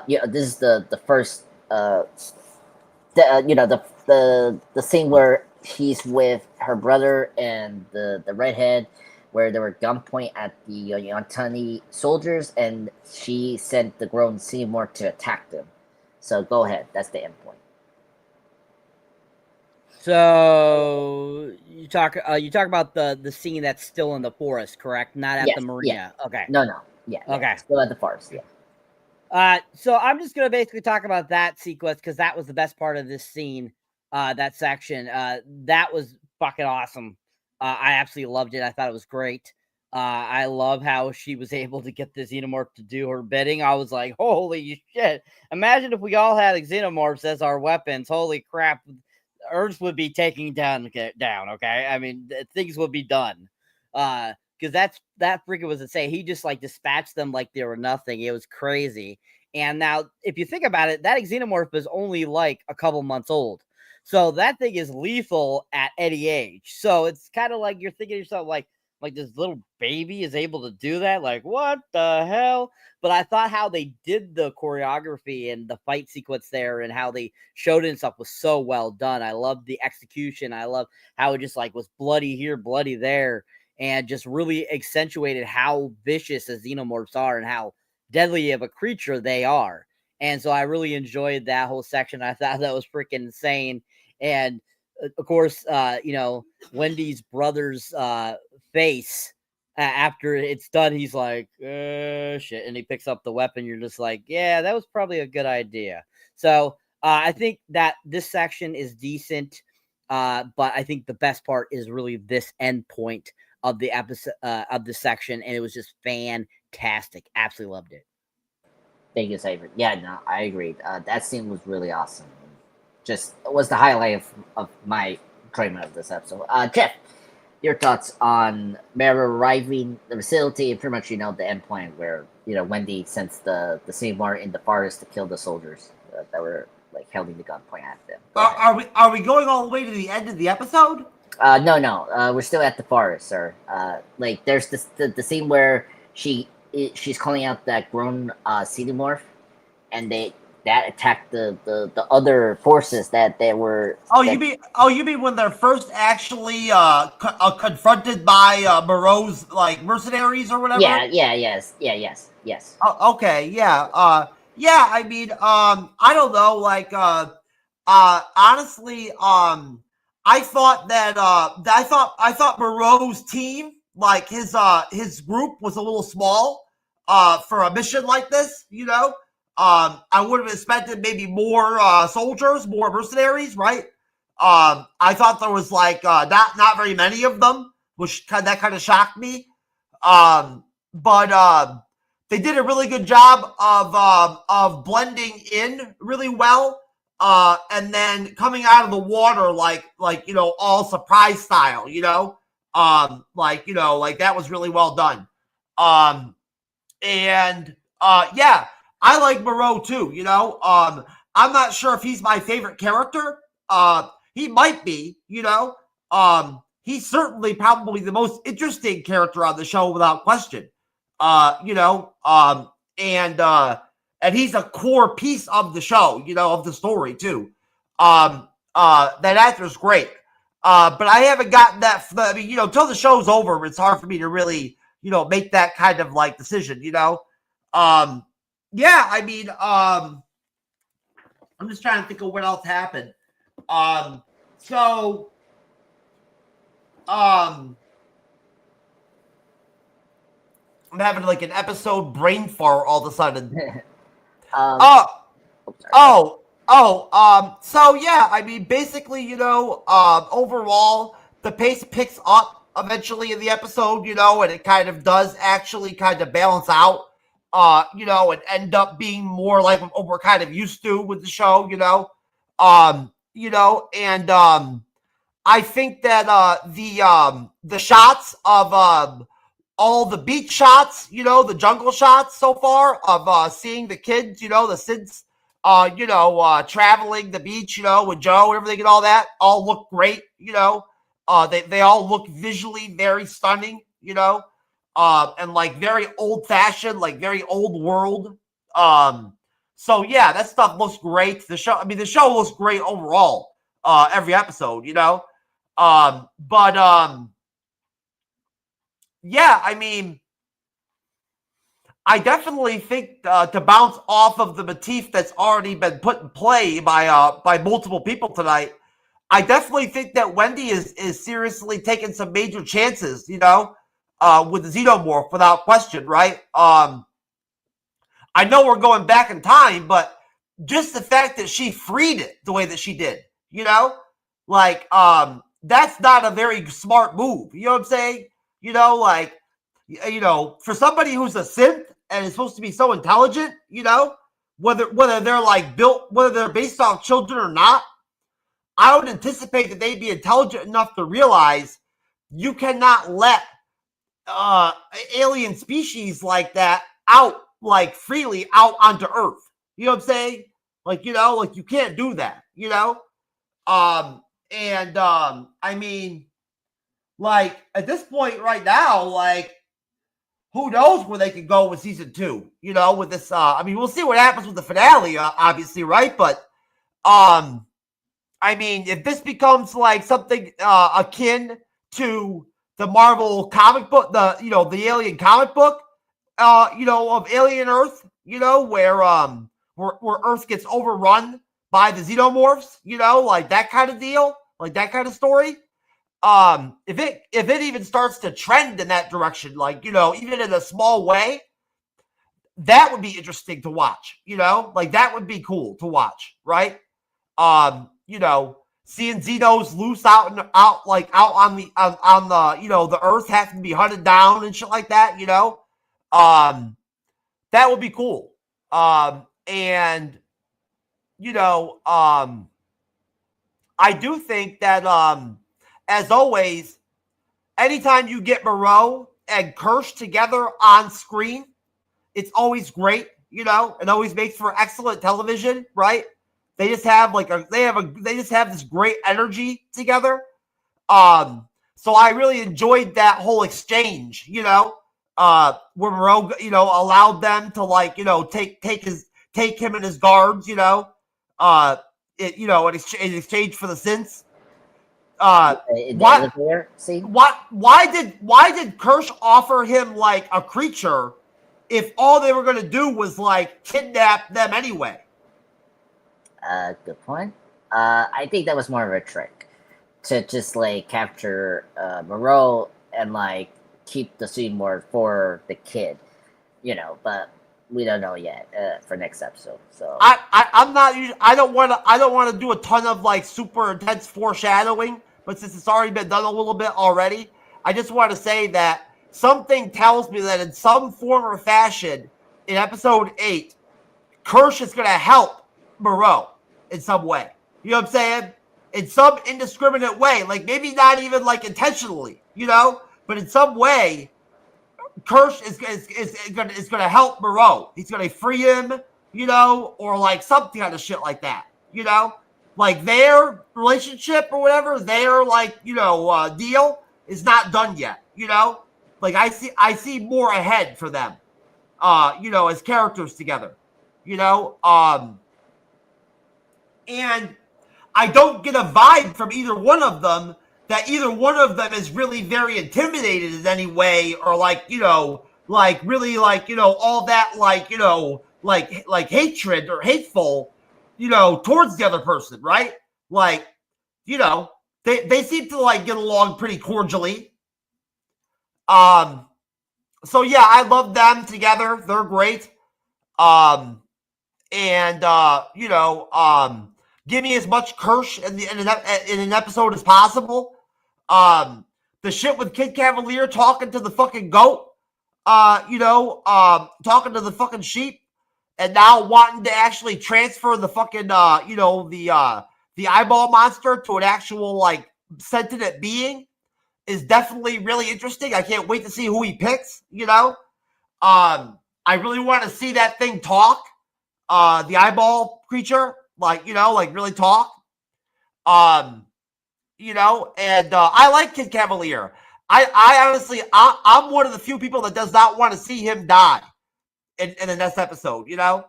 You know, this is the first, you know, the scene where he's with her brother and the redhead, where they were gunpoint at the Yantani soldiers, and she sent the grown Seymour to attack them. So go ahead, that's the endpoint. So you talk about the scene that's still in the forest, correct? Not at Yes, the marina. yeah. Okay. No. Yeah. Okay. Still at the forest. Yeah. So I'm just gonna basically talk about that sequence, because that was the best part of this scene. That section. That was fucking awesome. I absolutely loved it. I thought it was great. I love how she was able to get the xenomorph to do her bidding. I was like, holy shit. Imagine if we all had xenomorphs as our weapons. Holy crap. Earth would be taking down, okay? I mean, things would be done. Because that freaking was insane. He just like dispatched them like they were nothing. It was crazy. And now, if you think about it, that xenomorph is only like a couple months old. So that thing is lethal at any age. So it's kind of like you're thinking to yourself, like this little baby is able to do that. Like, what the hell? But I thought how they did the choreography and the fight sequence there, and how they showed it and stuff was so well done. I loved the execution. I love how it just like was bloody here, bloody there, and just really accentuated how vicious the xenomorphs are and how deadly of a creature they are. And so I really enjoyed that whole section. I thought that was freaking insane. And of course, you know, Wendy's brother's face after it's done, he's like, shit, and he picks up the weapon. You're just like, yeah, that was probably a good idea. So I think that this section is decent, but I think the best part is really this end point of the episode, of the section, and it was just fantastic. Absolutely loved it. Thank you, Cyber. Yeah, no, I agreed. That scene was really awesome. Just was the highlight of my enjoyment of this episode. Jeff, your thoughts on Marrow arriving the facility, and pretty much, you know, the end point where, you know, Wendy sends the Seymour in the forest to kill the soldiers that were like holding the gunpoint at them. Are we going all the way to the end of the episode? No. We're still at the forest, sir. Like there's the scene where she's calling out that grown xenomorph, and that attacked the other forces that they were. You mean when they're first actually confronted by Moreau's like mercenaries or whatever? Yes. Oh, okay, yeah. Yeah, I mean, I don't know, like, honestly, I thought that, I thought Moreau's team, like his group was a little small, for a mission like this, you know? I would have expected maybe more, soldiers, more mercenaries, right? I thought there was like, not very many of them, which that kind of shocked me. But they did a really good job of blending in really well, and then coming out of the water like you know, all surprise style, you know, like, you know, like that was really well done. Yeah, I like Moreau too, you know. I'm not sure if he's my favorite character he might be, he's certainly probably the most interesting character on the show without question. And he's a core piece of the show, of the story too. That actor's great. But I haven't gotten that. Until the show's over, it's hard for me to really, make that kind of like decision, I'm just trying to think of what else happened. I'm having like an episode brain fart all of a sudden. Basically, overall, the pace picks up eventually in the episode, and it kind of does actually kind of balance out, and end up being more like what we're kind of used to with the show, I think that the shots of all the beach shots, the jungle shots so far of seeing the kids, the Sids, traveling the beach, with Joe and everything and all that, all look great, they all look visually very stunning, and like very old fashioned, like very old world. So yeah, that stuff looks great. The show looks great overall, every episode, I definitely think to bounce off of the motif that's already been put in play by multiple people tonight, I definitely think that Wendy is seriously taking some major chances, with the Xenomorph without question, right? I know we're going back in time, but just the fact that she freed it the way that she did, that's not a very smart move. You know what I'm saying? For somebody who's a synth and is supposed to be so intelligent, whether they're like built, whether they're based on children or not, I would anticipate that they'd be intelligent enough to realize you cannot let alien species like that out like freely out onto Earth. You know what I'm saying? You can't do that, at this point right now, who knows where they could go with season 2, with this, we'll see what happens with the finale, obviously, right? But, if this becomes like something akin to the Marvel comic book, the Alien comic book, of Alien Earth, where Earth gets overrun by the Xenomorphs, like that kind of deal, like that kind of story. If it even starts to trend in that direction, even in a small way, that would be interesting to watch, that would be cool to watch, right? Seeing Xenos loose out on the the Earth having to be hunted down and shit like that, that would be cool. I do think that, as always, anytime you get Moreau and Kirsch together on screen, it's always great, it always makes for excellent television, right? They just have this great energy together. So I really enjoyed that whole exchange, where Moreau, allowed them to take him and his guards, in exchange for the synths. Why did Kirsch offer him like a creature if all they were going to do was kidnap them anyway? Good point. I think that was more of a trick to just capture Moreau and keep the Xenomorph for the kid, but we don't know yet for next episode. So I don't want to do a ton of super intense foreshadowing, but since it's already been done a little bit already, I just want to say that something tells me that in some form or fashion in episode 8, Kirsch is going to help Moreau in some way. You know what I'm saying? In some indiscriminate way, maybe not even intentionally, but in some way, Kirsch is going to help Moreau. He's going to free him, or something kind of shit like that, like their relationship or whatever, their like, deal is not done yet, Like I see more ahead for them, as characters together, and I don't get a vibe from either one of them that either one of them is really very intimidated in any way, or like, like really like, all that like, like hatred or hateful, towards the other person, right? Like, they seem to like get along pretty cordially. So yeah, I love them together. They're great. And give me as much Kirsch in an episode as possible. The shit with Kid Cavalier talking to the fucking goat, talking to the fucking sheep, and now wanting to actually transfer the fucking the eyeball monster to an actual like sentient being is definitely really interesting. I can't wait to see who he picks. I really want to see that thing talk. The eyeball creature, like really talk. And I like Kid Cavalier. I honestly, I'm one of the few people that does not want to see him die in the next episode. Like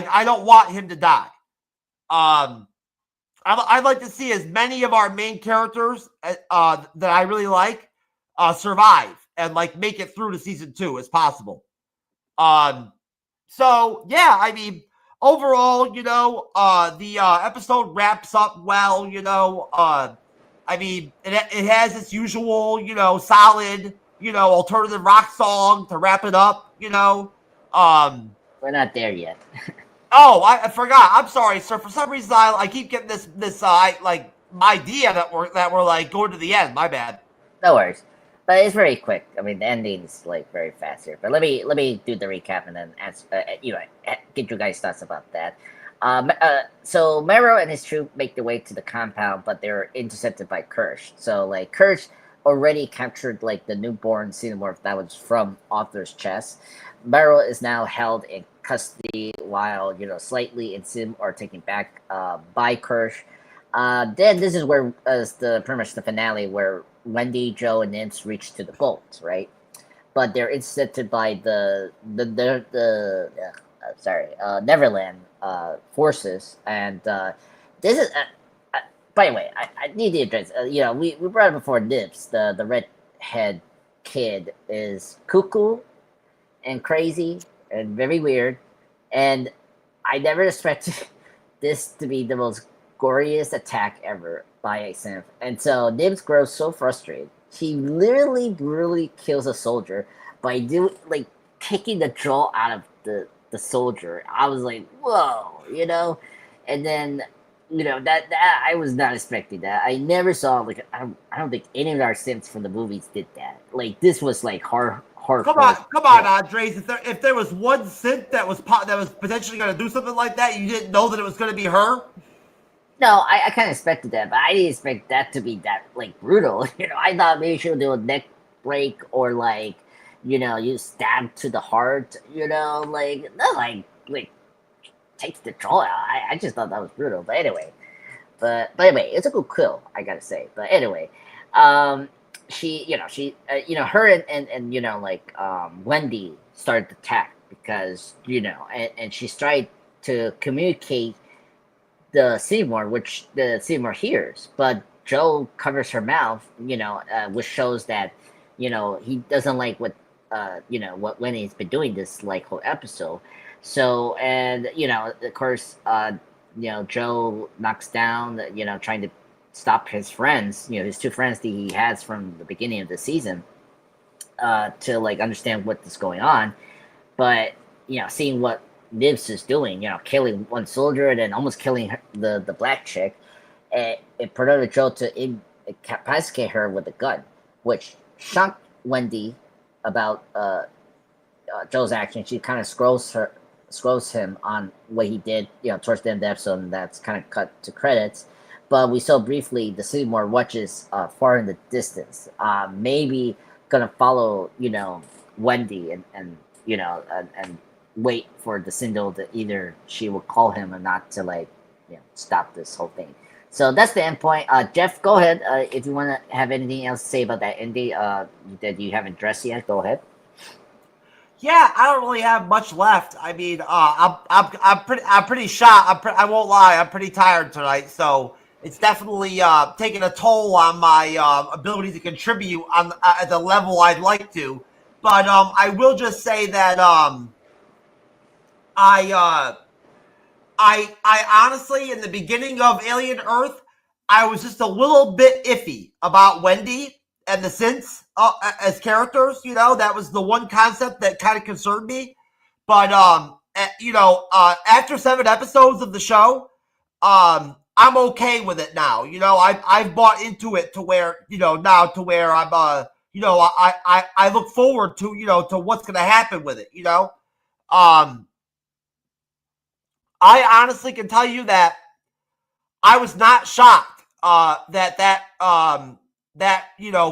I don't want him to die. I'd like to see as many of our main characters that I really like survive and like make it through to season 2 as possible. So yeah, I mean, overall, the episode wraps up well. I mean, it has its usual, solid, alternative rock song to wrap it up. We're not there yet. Oh, I forgot. I'm sorry, sir. For some reason, I keep getting this like idea that we're like going to the end. My bad. No worries. But it's very quick. I mean, the ending's like very fast here. But let me do the recap and then answer, get you guys' thoughts about that. So Mero and his troop make their way to the compound, but they're intercepted by Kirsch. So like Kirsch already captured like the newborn xenomorph that was from Arthur's chest. Mero is now held in custody while slightly in sim are taken back by Kirsch. Then this is where pretty much the finale where Wendy, Joe, and Nibs reach to the vault, right? But they're intercepted by the Neverland forces, and this is by the way, I need to address. We brought it before. Nibs, the redhead kid, is cuckoo and crazy and very weird, and I never expected this to be the most goriest attack ever by a synth. And so Nibs grows so frustrated. He literally brutally kills a soldier by kicking the jaw out of the soldier. I was like, whoa, and then that I was not expecting that. I never saw I don't think any of our synths from the movies did that. Like this was like hard. Come on, Andres. If there was one synth that was potentially going to do something like that, you didn't know that it was going to be her. No, I kind of expected that, but I didn't expect that to be that like brutal. I thought maybe she would do a neck break or like, you stab to the heart. Not like takes the jaw out. I just thought that was brutal. But anyway, it's a good kill, I gotta say. But anyway, she her and Wendy started to attack because and she tried to communicate the Seymour, which the Seymour hears, but Joe covers her mouth, which shows that he doesn't like what Wendy's been doing this like whole episode. So and of course Joe knocks down trying to stop his friends, his two friends that he has from the beginning of the season, to like understand what is going on, but seeing what Nibs is doing, killing one soldier and then almost killing the black chick, it promoted Joe to incapacitate her with a gun, which shocked Wendy about Joe's action. She kind of scrolls him on what he did, towards the end of the episode, and that's kind of cut to credits. But we saw briefly the Seymour watches far in the distance, maybe gonna follow Wendy and wait for the signal that either she will call him or not to like stop this whole thing. So that's the end point. Jeff, go ahead. If you want to have anything else to say about that indie that you haven't addressed yet, go ahead. Yeah, I don't really have much left. I mean, I'm pretty shot. I won't lie. I'm pretty tired tonight, so it's definitely taking a toll on my ability to contribute on at the level I'd like to. But I will just say that I honestly, in the beginning of Alien Earth, I was just a little bit iffy about Wendy and the synths as characters. That was the one concept that kind of concerned me. But after 7 episodes of the show, I'm okay with it now. I've bought into it to where now to where I'm I look forward to to what's gonna happen with it. I honestly can tell you that I was not shocked that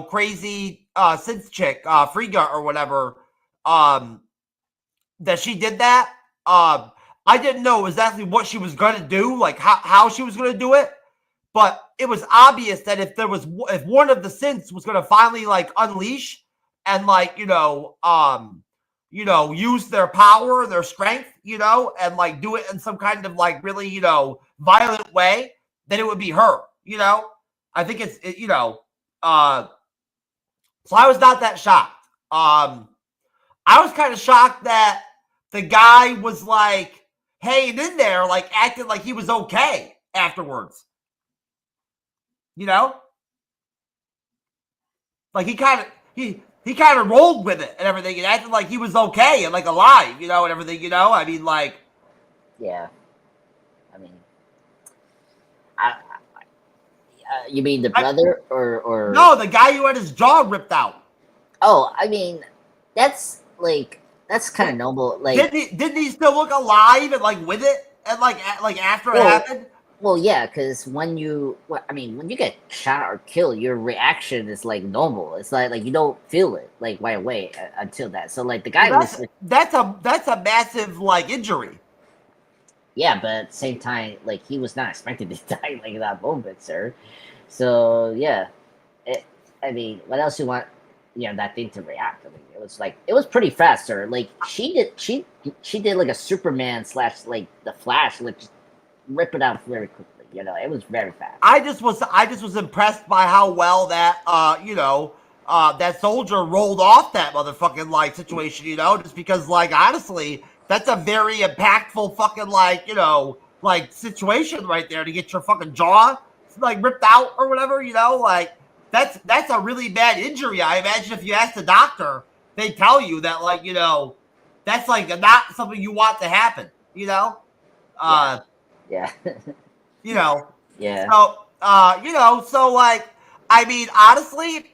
crazy synth chick, Frigga or whatever, that she did that. I didn't know exactly what she was going to do, like how she was going to do it, but it was obvious that if one of the synths was going to finally like unleash and use their power and their strength, and like do it in some kind of like really, violent way, then it would be her, I think so I was not that shocked. I was kind of shocked that the guy was like hanging in there, like acting like he was okay afterwards. Like he kind of rolled with it and everything and acted like he was okay and like alive, and everything, I mean, like. Yeah. I mean, you mean the brother or? No, the guy who had his jaw ripped out. Oh, I mean, that's kind of noble. Like, didn't he still look alive and like with it and like after it happened? Well, yeah, because when you get shot or killed, your reaction is like normal. It's like you don't feel it like right away until that. So like the guy that's a massive like injury. Yeah, but at the same time, like he was not expected to die like that moment, sir. So yeah, I mean, what else you want? That thing to react. I mean, it was pretty fast, sir. Like she did like a Superman / like the Flash, like just rip it out very quickly. It was very fast. I just was impressed by how well that that soldier rolled off that motherfucking like situation. Just because like honestly, that's a very impactful fucking like like situation right there to get your fucking jaw like ripped out or whatever. Like that's a really bad injury. I imagine if you ask the doctor, they tell you that like that's like not something you want to happen. Yeah. Yeah. Yeah. So like I mean honestly,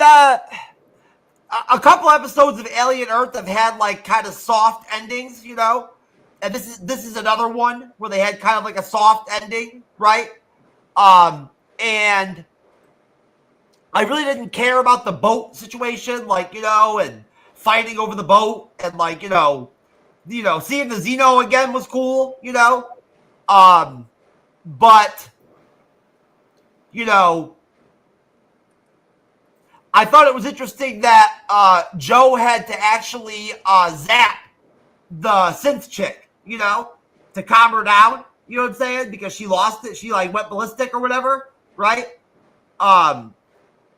a couple episodes of Alien Earth have had like kind of soft endings, and this is another one where they had kind of like a soft ending, right? And I really didn't care about the boat situation, like and fighting over the boat, and like seeing the Xeno again was cool, but I thought it was interesting that Joe had to actually zap the synth chick, to calm her down. You know what I'm saying? Because she lost it. She like went ballistic or whatever, right? That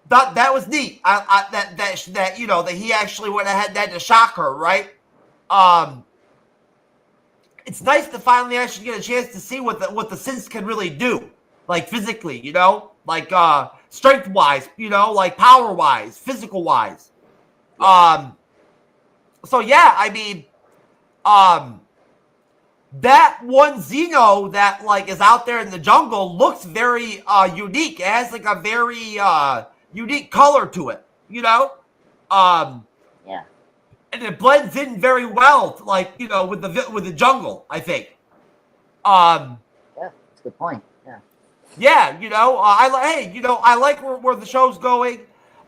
was neat. That he actually went ahead and had to shock her, right? It's nice to finally actually get a chance to see what the synths can really do, like physically, like strength wise, like power wise, physical wise. So yeah, I mean, that one Xeno that like is out there in the jungle looks very unique. It has like a very unique color to it, Yeah. And it blends in very well, like with the jungle, I think. Yeah, that's a good point. Yeah, I like where the show's going.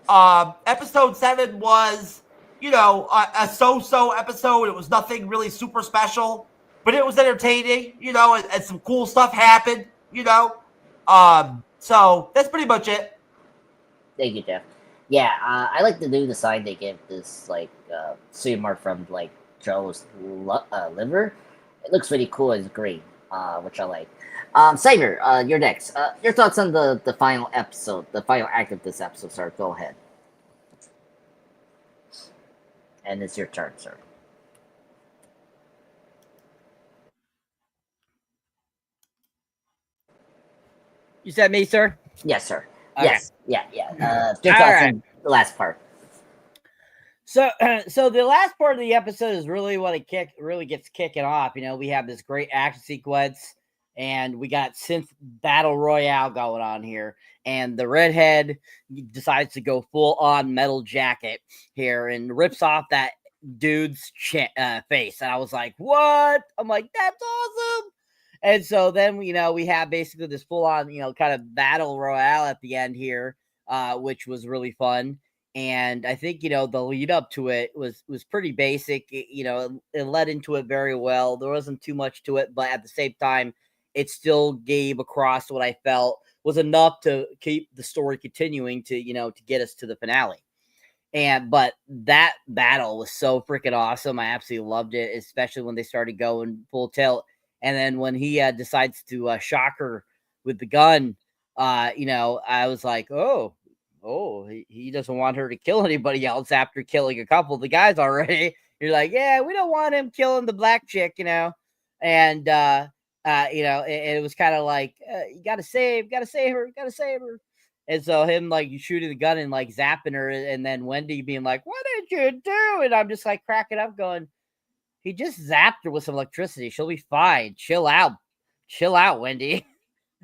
Episode 7 was, a so-so episode. It was nothing really super special. but it was entertaining, you know, and some cool stuff happened, you know. So that's pretty much it. Thank you, Jeff. Yeah, I like the new design they give this like streamer from like Joe's liver. It looks really cool. It's green, which I like. Saber, you're next. Your thoughts on the final episode, the final act of this episode, sir? Go ahead. And it's your turn, sir. You said me, sir? Yes, sir. Okay. Yes. Yeah. Your All thoughts right. on the last part. So, so the last part of the episode is really what it really gets kicking off. You know, we have this great action sequence, and we got synth battle royale going on here. And the redhead decides to go full on metal jacket here and rips off that dude's face. And I was like, "What?" I'm like, "That's awesome!" And so then, you know, we have basically this full on, you know, kind of battle royale at the end here, which was really fun. And I think, you know, the lead up to it was pretty basic. You know, it led into it very well. There wasn't too much to it, but at the same time, it still gave across what I felt was enough to keep the story continuing to, you know, to get us to the finale. But that battle was so freaking awesome. I absolutely loved it, especially when they started going full tilt. And then when he decides to shock her with the gun, you know, I was like, oh, he doesn't want her to kill anybody else after killing a couple of the guys already. You're like, yeah, we don't want him killing the black chick, you know. And you know, it was kind of like, you gotta save her. And so him like shooting the gun and like zapping her, and then Wendy being like, what did you do? And I'm just like cracking up, going, he just zapped her with some electricity. She'll be fine. Chill out, Wendy.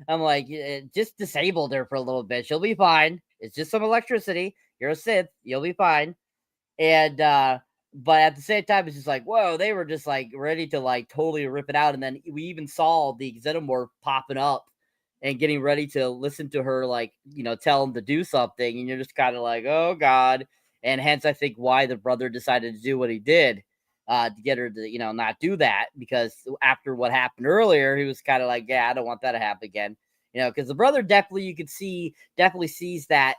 I'm like, just disabled her for a little bit. She'll be fine. It's just some electricity. You're a Sith. You'll be fine. And but at the same time, it's just like, whoa, they were just like ready to like totally rip it out. And then we even saw the Xenomorph popping up and getting ready to listen to her, like, you know, tell him to do something. And you're just kind of like, oh God. And hence, I think why the brother decided to do what he did. To get her to, you know, not do that, because after what happened earlier, he was kind of like, yeah, I don't want that to happen again, you know, because the brother definitely, you could see, definitely sees that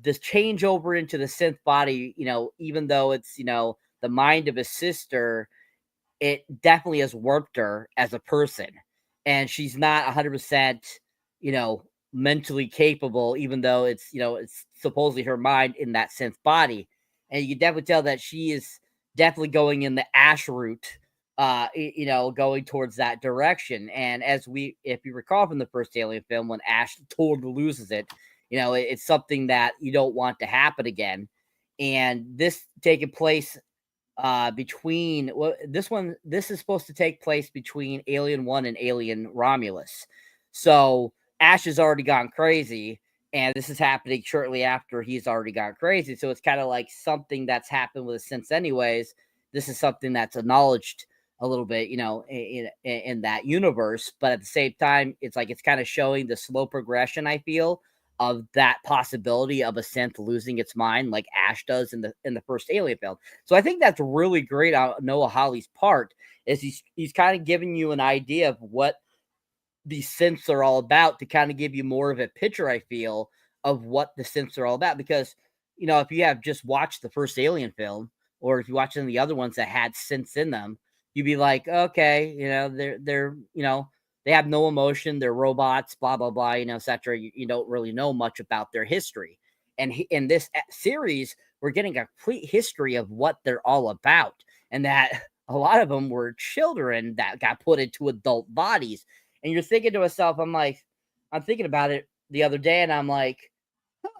this change over into the synth body, you know, even though it's, you know, the mind of his sister, it definitely has warped her as a person, and she's not 100%, you know, mentally capable, even though it's, you know, it's supposedly her mind in that synth body. And you can definitely tell that she is definitely going in the Ash route, you know, going towards that direction. And as if you recall from the first Alien film, when Ash totally loses it, you know, it's something that you don't want to happen again. And this taking place between, well, this is supposed to take place between Alien 1 and Alien Romulus. So Ash has already gone crazy, and this is happening shortly after he's already gone crazy. So it's kind of like something that's happened with us since anyways. This is something that's acknowledged a little bit, you know, in that universe. But at the same time, it's like it's kind of showing the slow progression, I feel, of that possibility of a synth losing its mind, like Ash does in the first Alien film. So I think that's really great on Noah Hawley's part, is he's kind of giving you an idea of what these synths are all about, to kind of give you more of a picture, I feel, of what the synths are all about. Because, you know, if you have just watched the first Alien film, or if you watch any of the other ones that had synths in them, you'd be like, okay, you know, they're you know, they have no emotion, they're robots, blah blah blah, you know, etc. You don't really know much about their history. And in this series, we're getting a complete history of what they're all about, and that a lot of them were children that got put into adult bodies. And you're thinking to yourself, I'm thinking about it the other day, and I'm like, huh,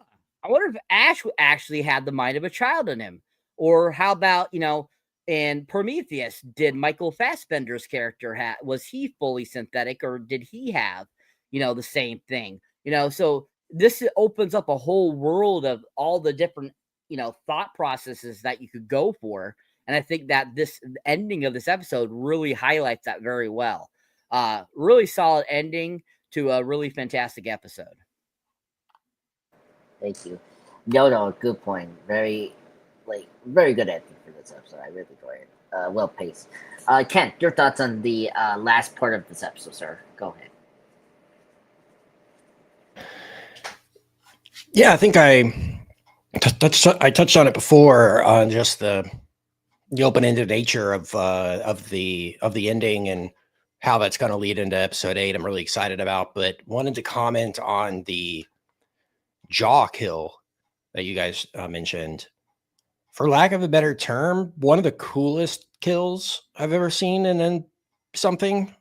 I wonder if Ash actually had the mind of a child in him. Or how about, you know, in Prometheus, did Michael Fassbender's character was he fully synthetic, or did he have, you know, the same thing? You know, so this opens up a whole world of all the different, you know, thought processes that you could go for. And I think that this ending of this episode really highlights that very well. Really solid ending to a really fantastic episode. Thank you. No, good point. Very good ending for this episode. I really enjoyed it. well paced. Kent, your thoughts on the last part of this episode, sir? Go ahead. Yeah, I think I touched on it before on just the open-ended nature of the ending and how that's going to lead into episode 8. I'm really excited about, but wanted to comment on the jaw kill that you guys mentioned. For lack of a better term, one of the coolest kills I've ever seen in something.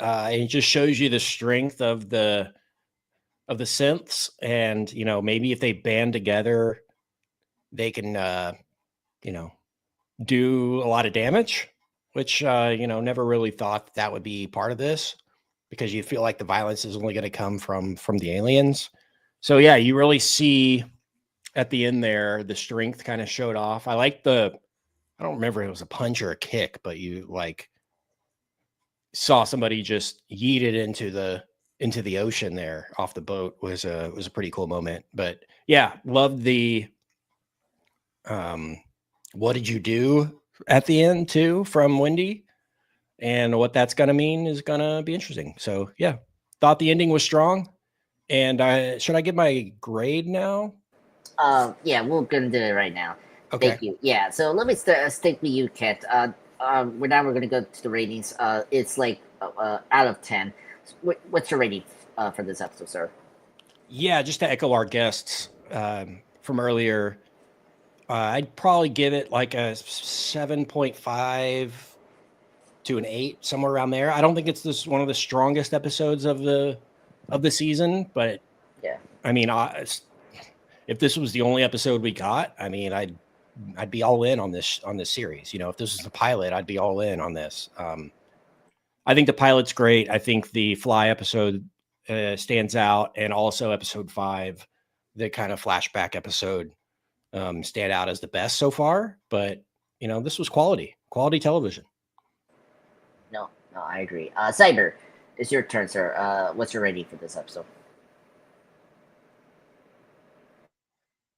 It just shows you the strength of the synths, and maybe if they band together, they can do a lot of damage, which never really thought that would be part of this, because you feel like the violence is only going to come from the aliens. So yeah, you really see at the end there the strength kind of showed off. I like I don't remember if it was a punch or a kick, but you like saw somebody just yeet it into the ocean there off the boat. Was a pretty cool moment. But yeah, loved the what did you do at the end too from Wendy, and what that's going to mean is going to be interesting. So yeah, thought the ending was strong. And should I give my grade now? Yeah, we're gonna do it right now. Okay. Thank you. Yeah, so let me stick with you, Kent. We're gonna go to the ratings. It's like out of 10. What's your rating for this episode, sir? Yeah, just to echo our guests from earlier, I'd probably give it like a 7.5 to an 8, somewhere around there. I don't think it's one of the strongest episodes of the season, but yeah, I mean, if this was the only episode we got, I mean, I'd be all in on this series. If this was the pilot, I'd be all in on this. I think the pilot's great. I think the Fly episode stands out, and also episode 5, the kind of flashback episode, stand out as the best so far. But this was quality television. No, I agree. Cyber, it's your turn, sir. What's your rating for this episode?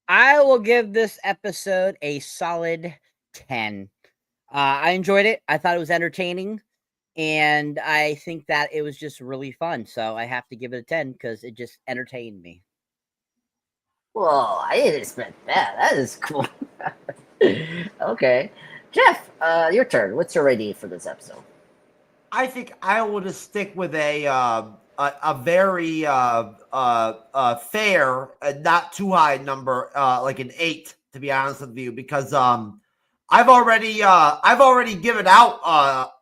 I will give this episode a solid 10. I enjoyed it. I thought it was entertaining, and I think that it was just really fun. So I have to give it a 10 because it just entertained me. Whoa, I didn't expect that. That is cool. Okay. Jeff, your turn. What's your rating for this episode? I think I will just stick with a very fair and not too high number, like an 8, to be honest with you, because I've already given out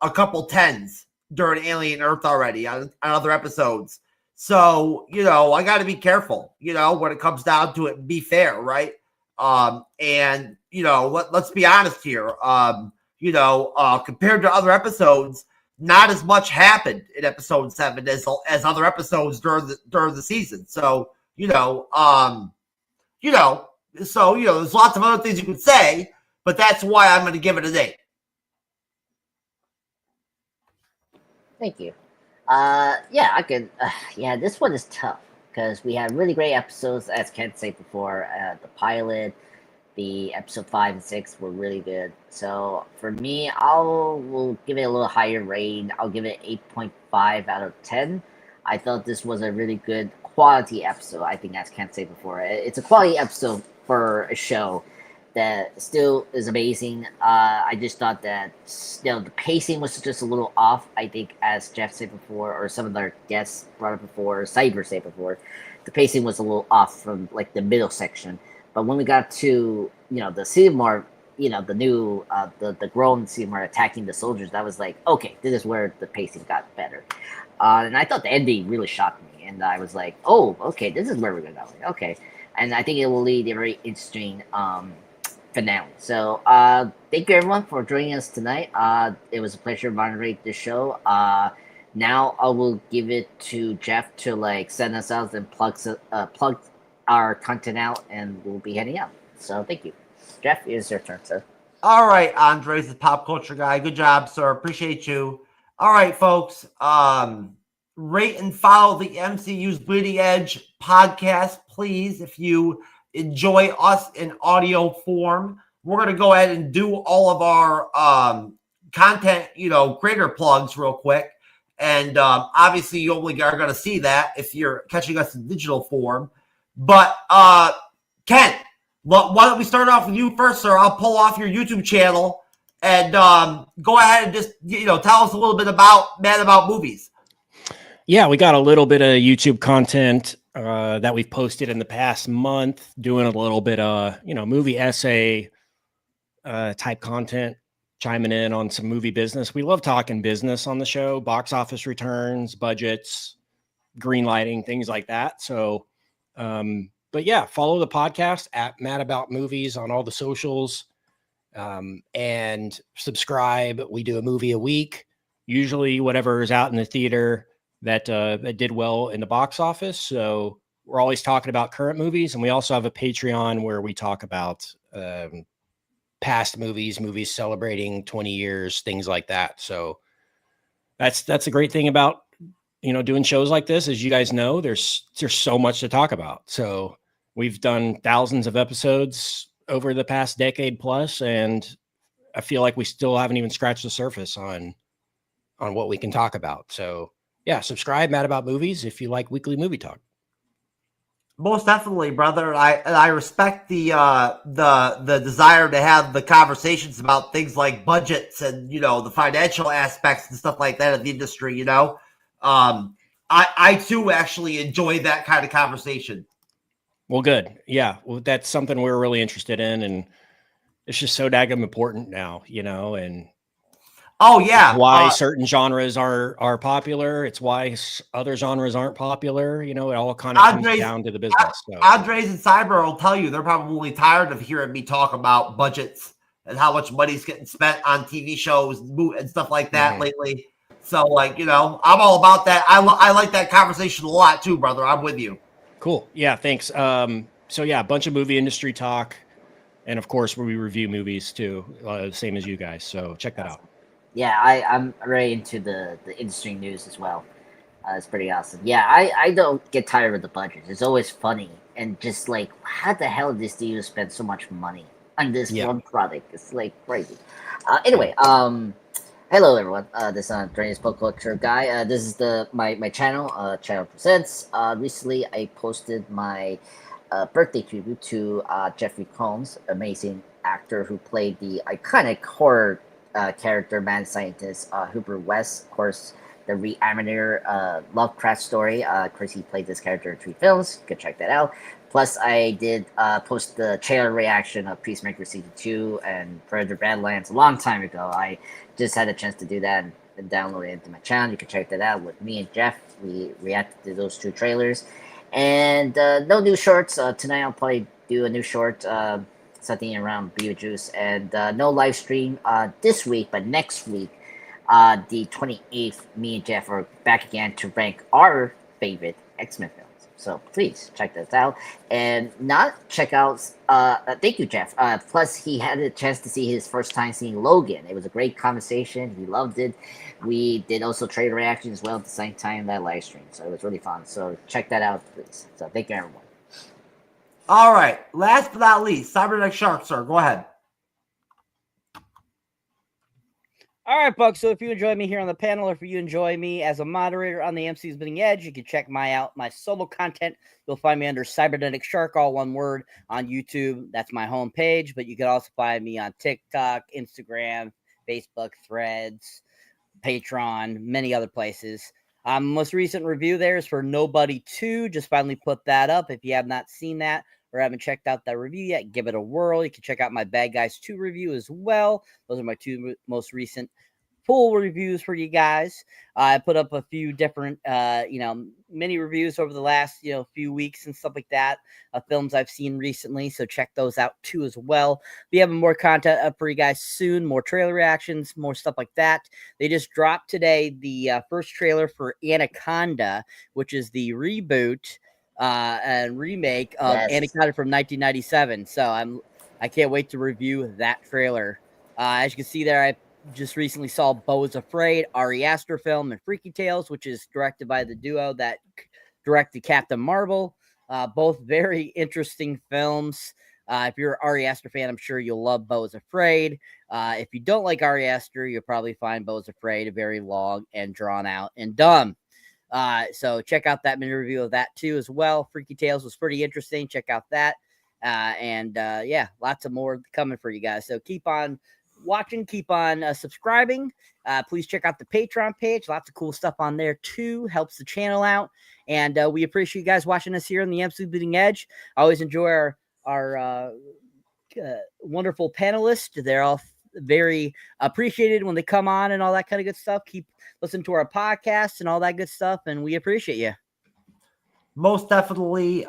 a couple 10s during Alien Earth already on other episodes. So I got to be careful, when it comes down to it, and be fair, right? And let's be honest here. Compared to other episodes, not as much happened in episode 7 as other episodes during the season. So there's lots of other things you could say, but that's why I'm going to give it an 8. Thank you. Yeah, I could. Yeah, this one is tough because we had really great episodes, as Kent said before. The pilot, the episode 5 and 6 were really good. So for me, will give it a little higher rating. I'll give it 8.5 out of 10. I thought this was a really good quality episode. I think, as Kent said before, it's a quality episode for a show that still is amazing. I just thought that the pacing was just a little off. I think, as Jeff said before, or some of our guests brought up before, Cyber said before, the pacing was a little off from like the middle section. But when we got to the Seymour, the new the grown Seymour attacking the soldiers, that was like, okay, this is where the pacing got better. And I thought the ending really shocked me, and I was like, oh, okay, this is where we're gonna go. Okay, and I think it will lead a very interesting finale. So thank you everyone for joining us tonight. It was a pleasure moderating the show. Now I will give it to Jeff to send us out and plug our content out, and we'll be heading out. So thank you. Jeff, it's your turn, sir. All right, Andres, the pop culture guy. Good job, sir. Appreciate you. All right, folks. Rate and follow the MCU's Bleeding Edge podcast, please. If you enjoy us in audio form, we're going to go ahead and do all of our content, creator plugs real quick. And obviously, you only are going to see that if you're catching us in digital form. But Ken, why don't we start off with you first, sir? I'll pull off your YouTube channel and go ahead and just tell us a little bit about Mad About Movies. Yeah, we got a little bit of YouTube content that we've posted in the past month, doing a little bit of movie essay type content, chiming in on some movie business. We love talking business on the show, box office returns, budgets, green lighting, things like that. So, but yeah, follow the podcast at Mad About Movies on all the socials, and subscribe. We do a movie a week, usually whatever is out in the theater that did well in the box office. So we're always talking about current movies, and we also have a Patreon where we talk about past movies celebrating 20 years, things like that. So that's a great thing about doing shows like this. As you guys know, there's so much to talk about. So we've done thousands of episodes over the past decade plus, and I feel like we still haven't even scratched the surface on what we can talk about. So yeah, subscribe, Mad About Movies, if you like weekly movie talk. Most definitely, brother. I respect the desire to have the conversations about things like budgets and the financial aspects and stuff like that of the industry. I too actually enjoy that kind of conversation. Well, good. Yeah, well, that's something we're really interested in, and it's just so daggum important now, and oh yeah, why certain genres are popular. It's why other genres aren't popular. It all kind of comes down to the business. So. Andres and Cyber will tell you they're probably tired of hearing me talk about budgets and how much money's getting spent on TV shows and stuff like that lately. So I'm all about that. I like that conversation a lot too, brother. I'm with you. Cool. Yeah, thanks. So yeah, a bunch of movie industry talk, and of course we review movies too, same as you guys. So check that out. Yeah, I'm very into the industry news as well. It's pretty awesome. Yeah, I don't get tired of the budget. It's always funny and just like, how the hell did this studio spend so much money on this one product? It's like crazy. Anyway, hello everyone. This is Andreas Pop Culture Guy. This is my channel. Channel Presents. Recently, I posted my birthday tribute to Jeffrey Combs, amazing actor who played the iconic horror character, mad scientist Hooper West. Of course, the reanimator Lovecraft story. Of course, he played this character in 3 films. You can check that out. Plus, I did post the trailer reaction of Peacemaker Season 2 and Predator Badlands a long time ago. I just had a chance to do that and download it into my channel. You can check that out with me and Jeff. We reacted to those 2 trailers. And no new shorts. Tonight I'll probably do a new short, something around Beetlejuice. And no live stream this week, but next week, the 28th, me and Jeff are back again to rank our favorite X-Men films. So please check that out. And not check out, thank you, Jeff. Plus, he had a chance to see his first time seeing Logan. It was a great conversation. He loved it. We did also trade reactions as well at the same time that live stream. So it was really fun. So check that out, please. So thank you, everyone. All right. Last but not least, Cyberneticshark, sir. Go ahead. All right, folks. So if you enjoy me here on the panel, or if you enjoy me as a moderator on the MCU'S Bleeding Edge, you can check my solo content. You'll find me under Cyberneticshark, all one word, on YouTube. That's my home page. But you can also find me on TikTok, Instagram, Facebook, Threads, Patreon, many other places. Most recent review there is for Nobody 2. Just finally put that up. If you have not seen that or haven't checked out that review yet, give it a whirl. You can check out my Bad Guys 2 review as well. Those are my 2 most recent full reviews for you guys. I put up a few different, mini reviews over the last, few weeks and stuff like that of films I've seen recently. So check those out too as well. Be having more content up for you guys soon, more trailer reactions, more stuff like that. They just dropped today the first trailer for Anaconda, which is the reboot and remake of Anaconda from 1997. So I can't wait to review that trailer. As you can see there, I just recently saw Beau is Afraid, Ari Aster film, and Freaky Tales, which is directed by the duo that directed Captain Marvel. Both very interesting films. If you're an Ari Aster fan, I'm sure you'll love Beau is Afraid. If you don't like Ari Aster, you'll probably find Beau is Afraid very long and drawn out and dumb. So check out that mini review of that too as well. Freaky Tales was pretty interesting. Check out that. Yeah, lots of more coming for you guys. So keep on watching, keep on subscribing. Please check out the Patreon page. Lots of cool stuff on there too. Helps the channel out. And we appreciate you guys watching us here on the MC Bleeding Edge. I always enjoy our wonderful panelists. They're all very appreciated when they come on and all that kind of good stuff. Keep listening to our podcast and all that good stuff. And we appreciate you. Most definitely.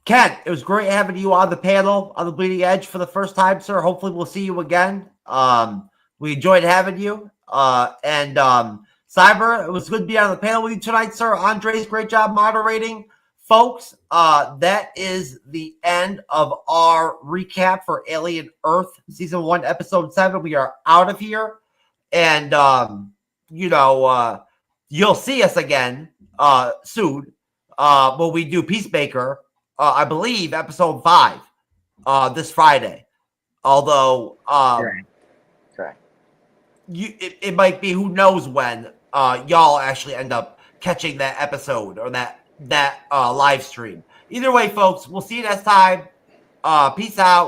Ken, it was great having you on the panel on the Bleeding Edge for the first time, sir. Hopefully we'll see you again. We enjoyed having you. Cyber, it was good to be on the panel with you tonight, sir. Andres, great job moderating. Folks, that is the end of our recap for Alien Earth Season 1, Episode 7. We are out of here. And, you'll see us again soon when we do Peacemaker. I believe episode 5 this Friday. Although Correct. It might be who knows when y'all actually end up catching that episode or that live stream. Either way, folks, we'll see you next time. Peace out.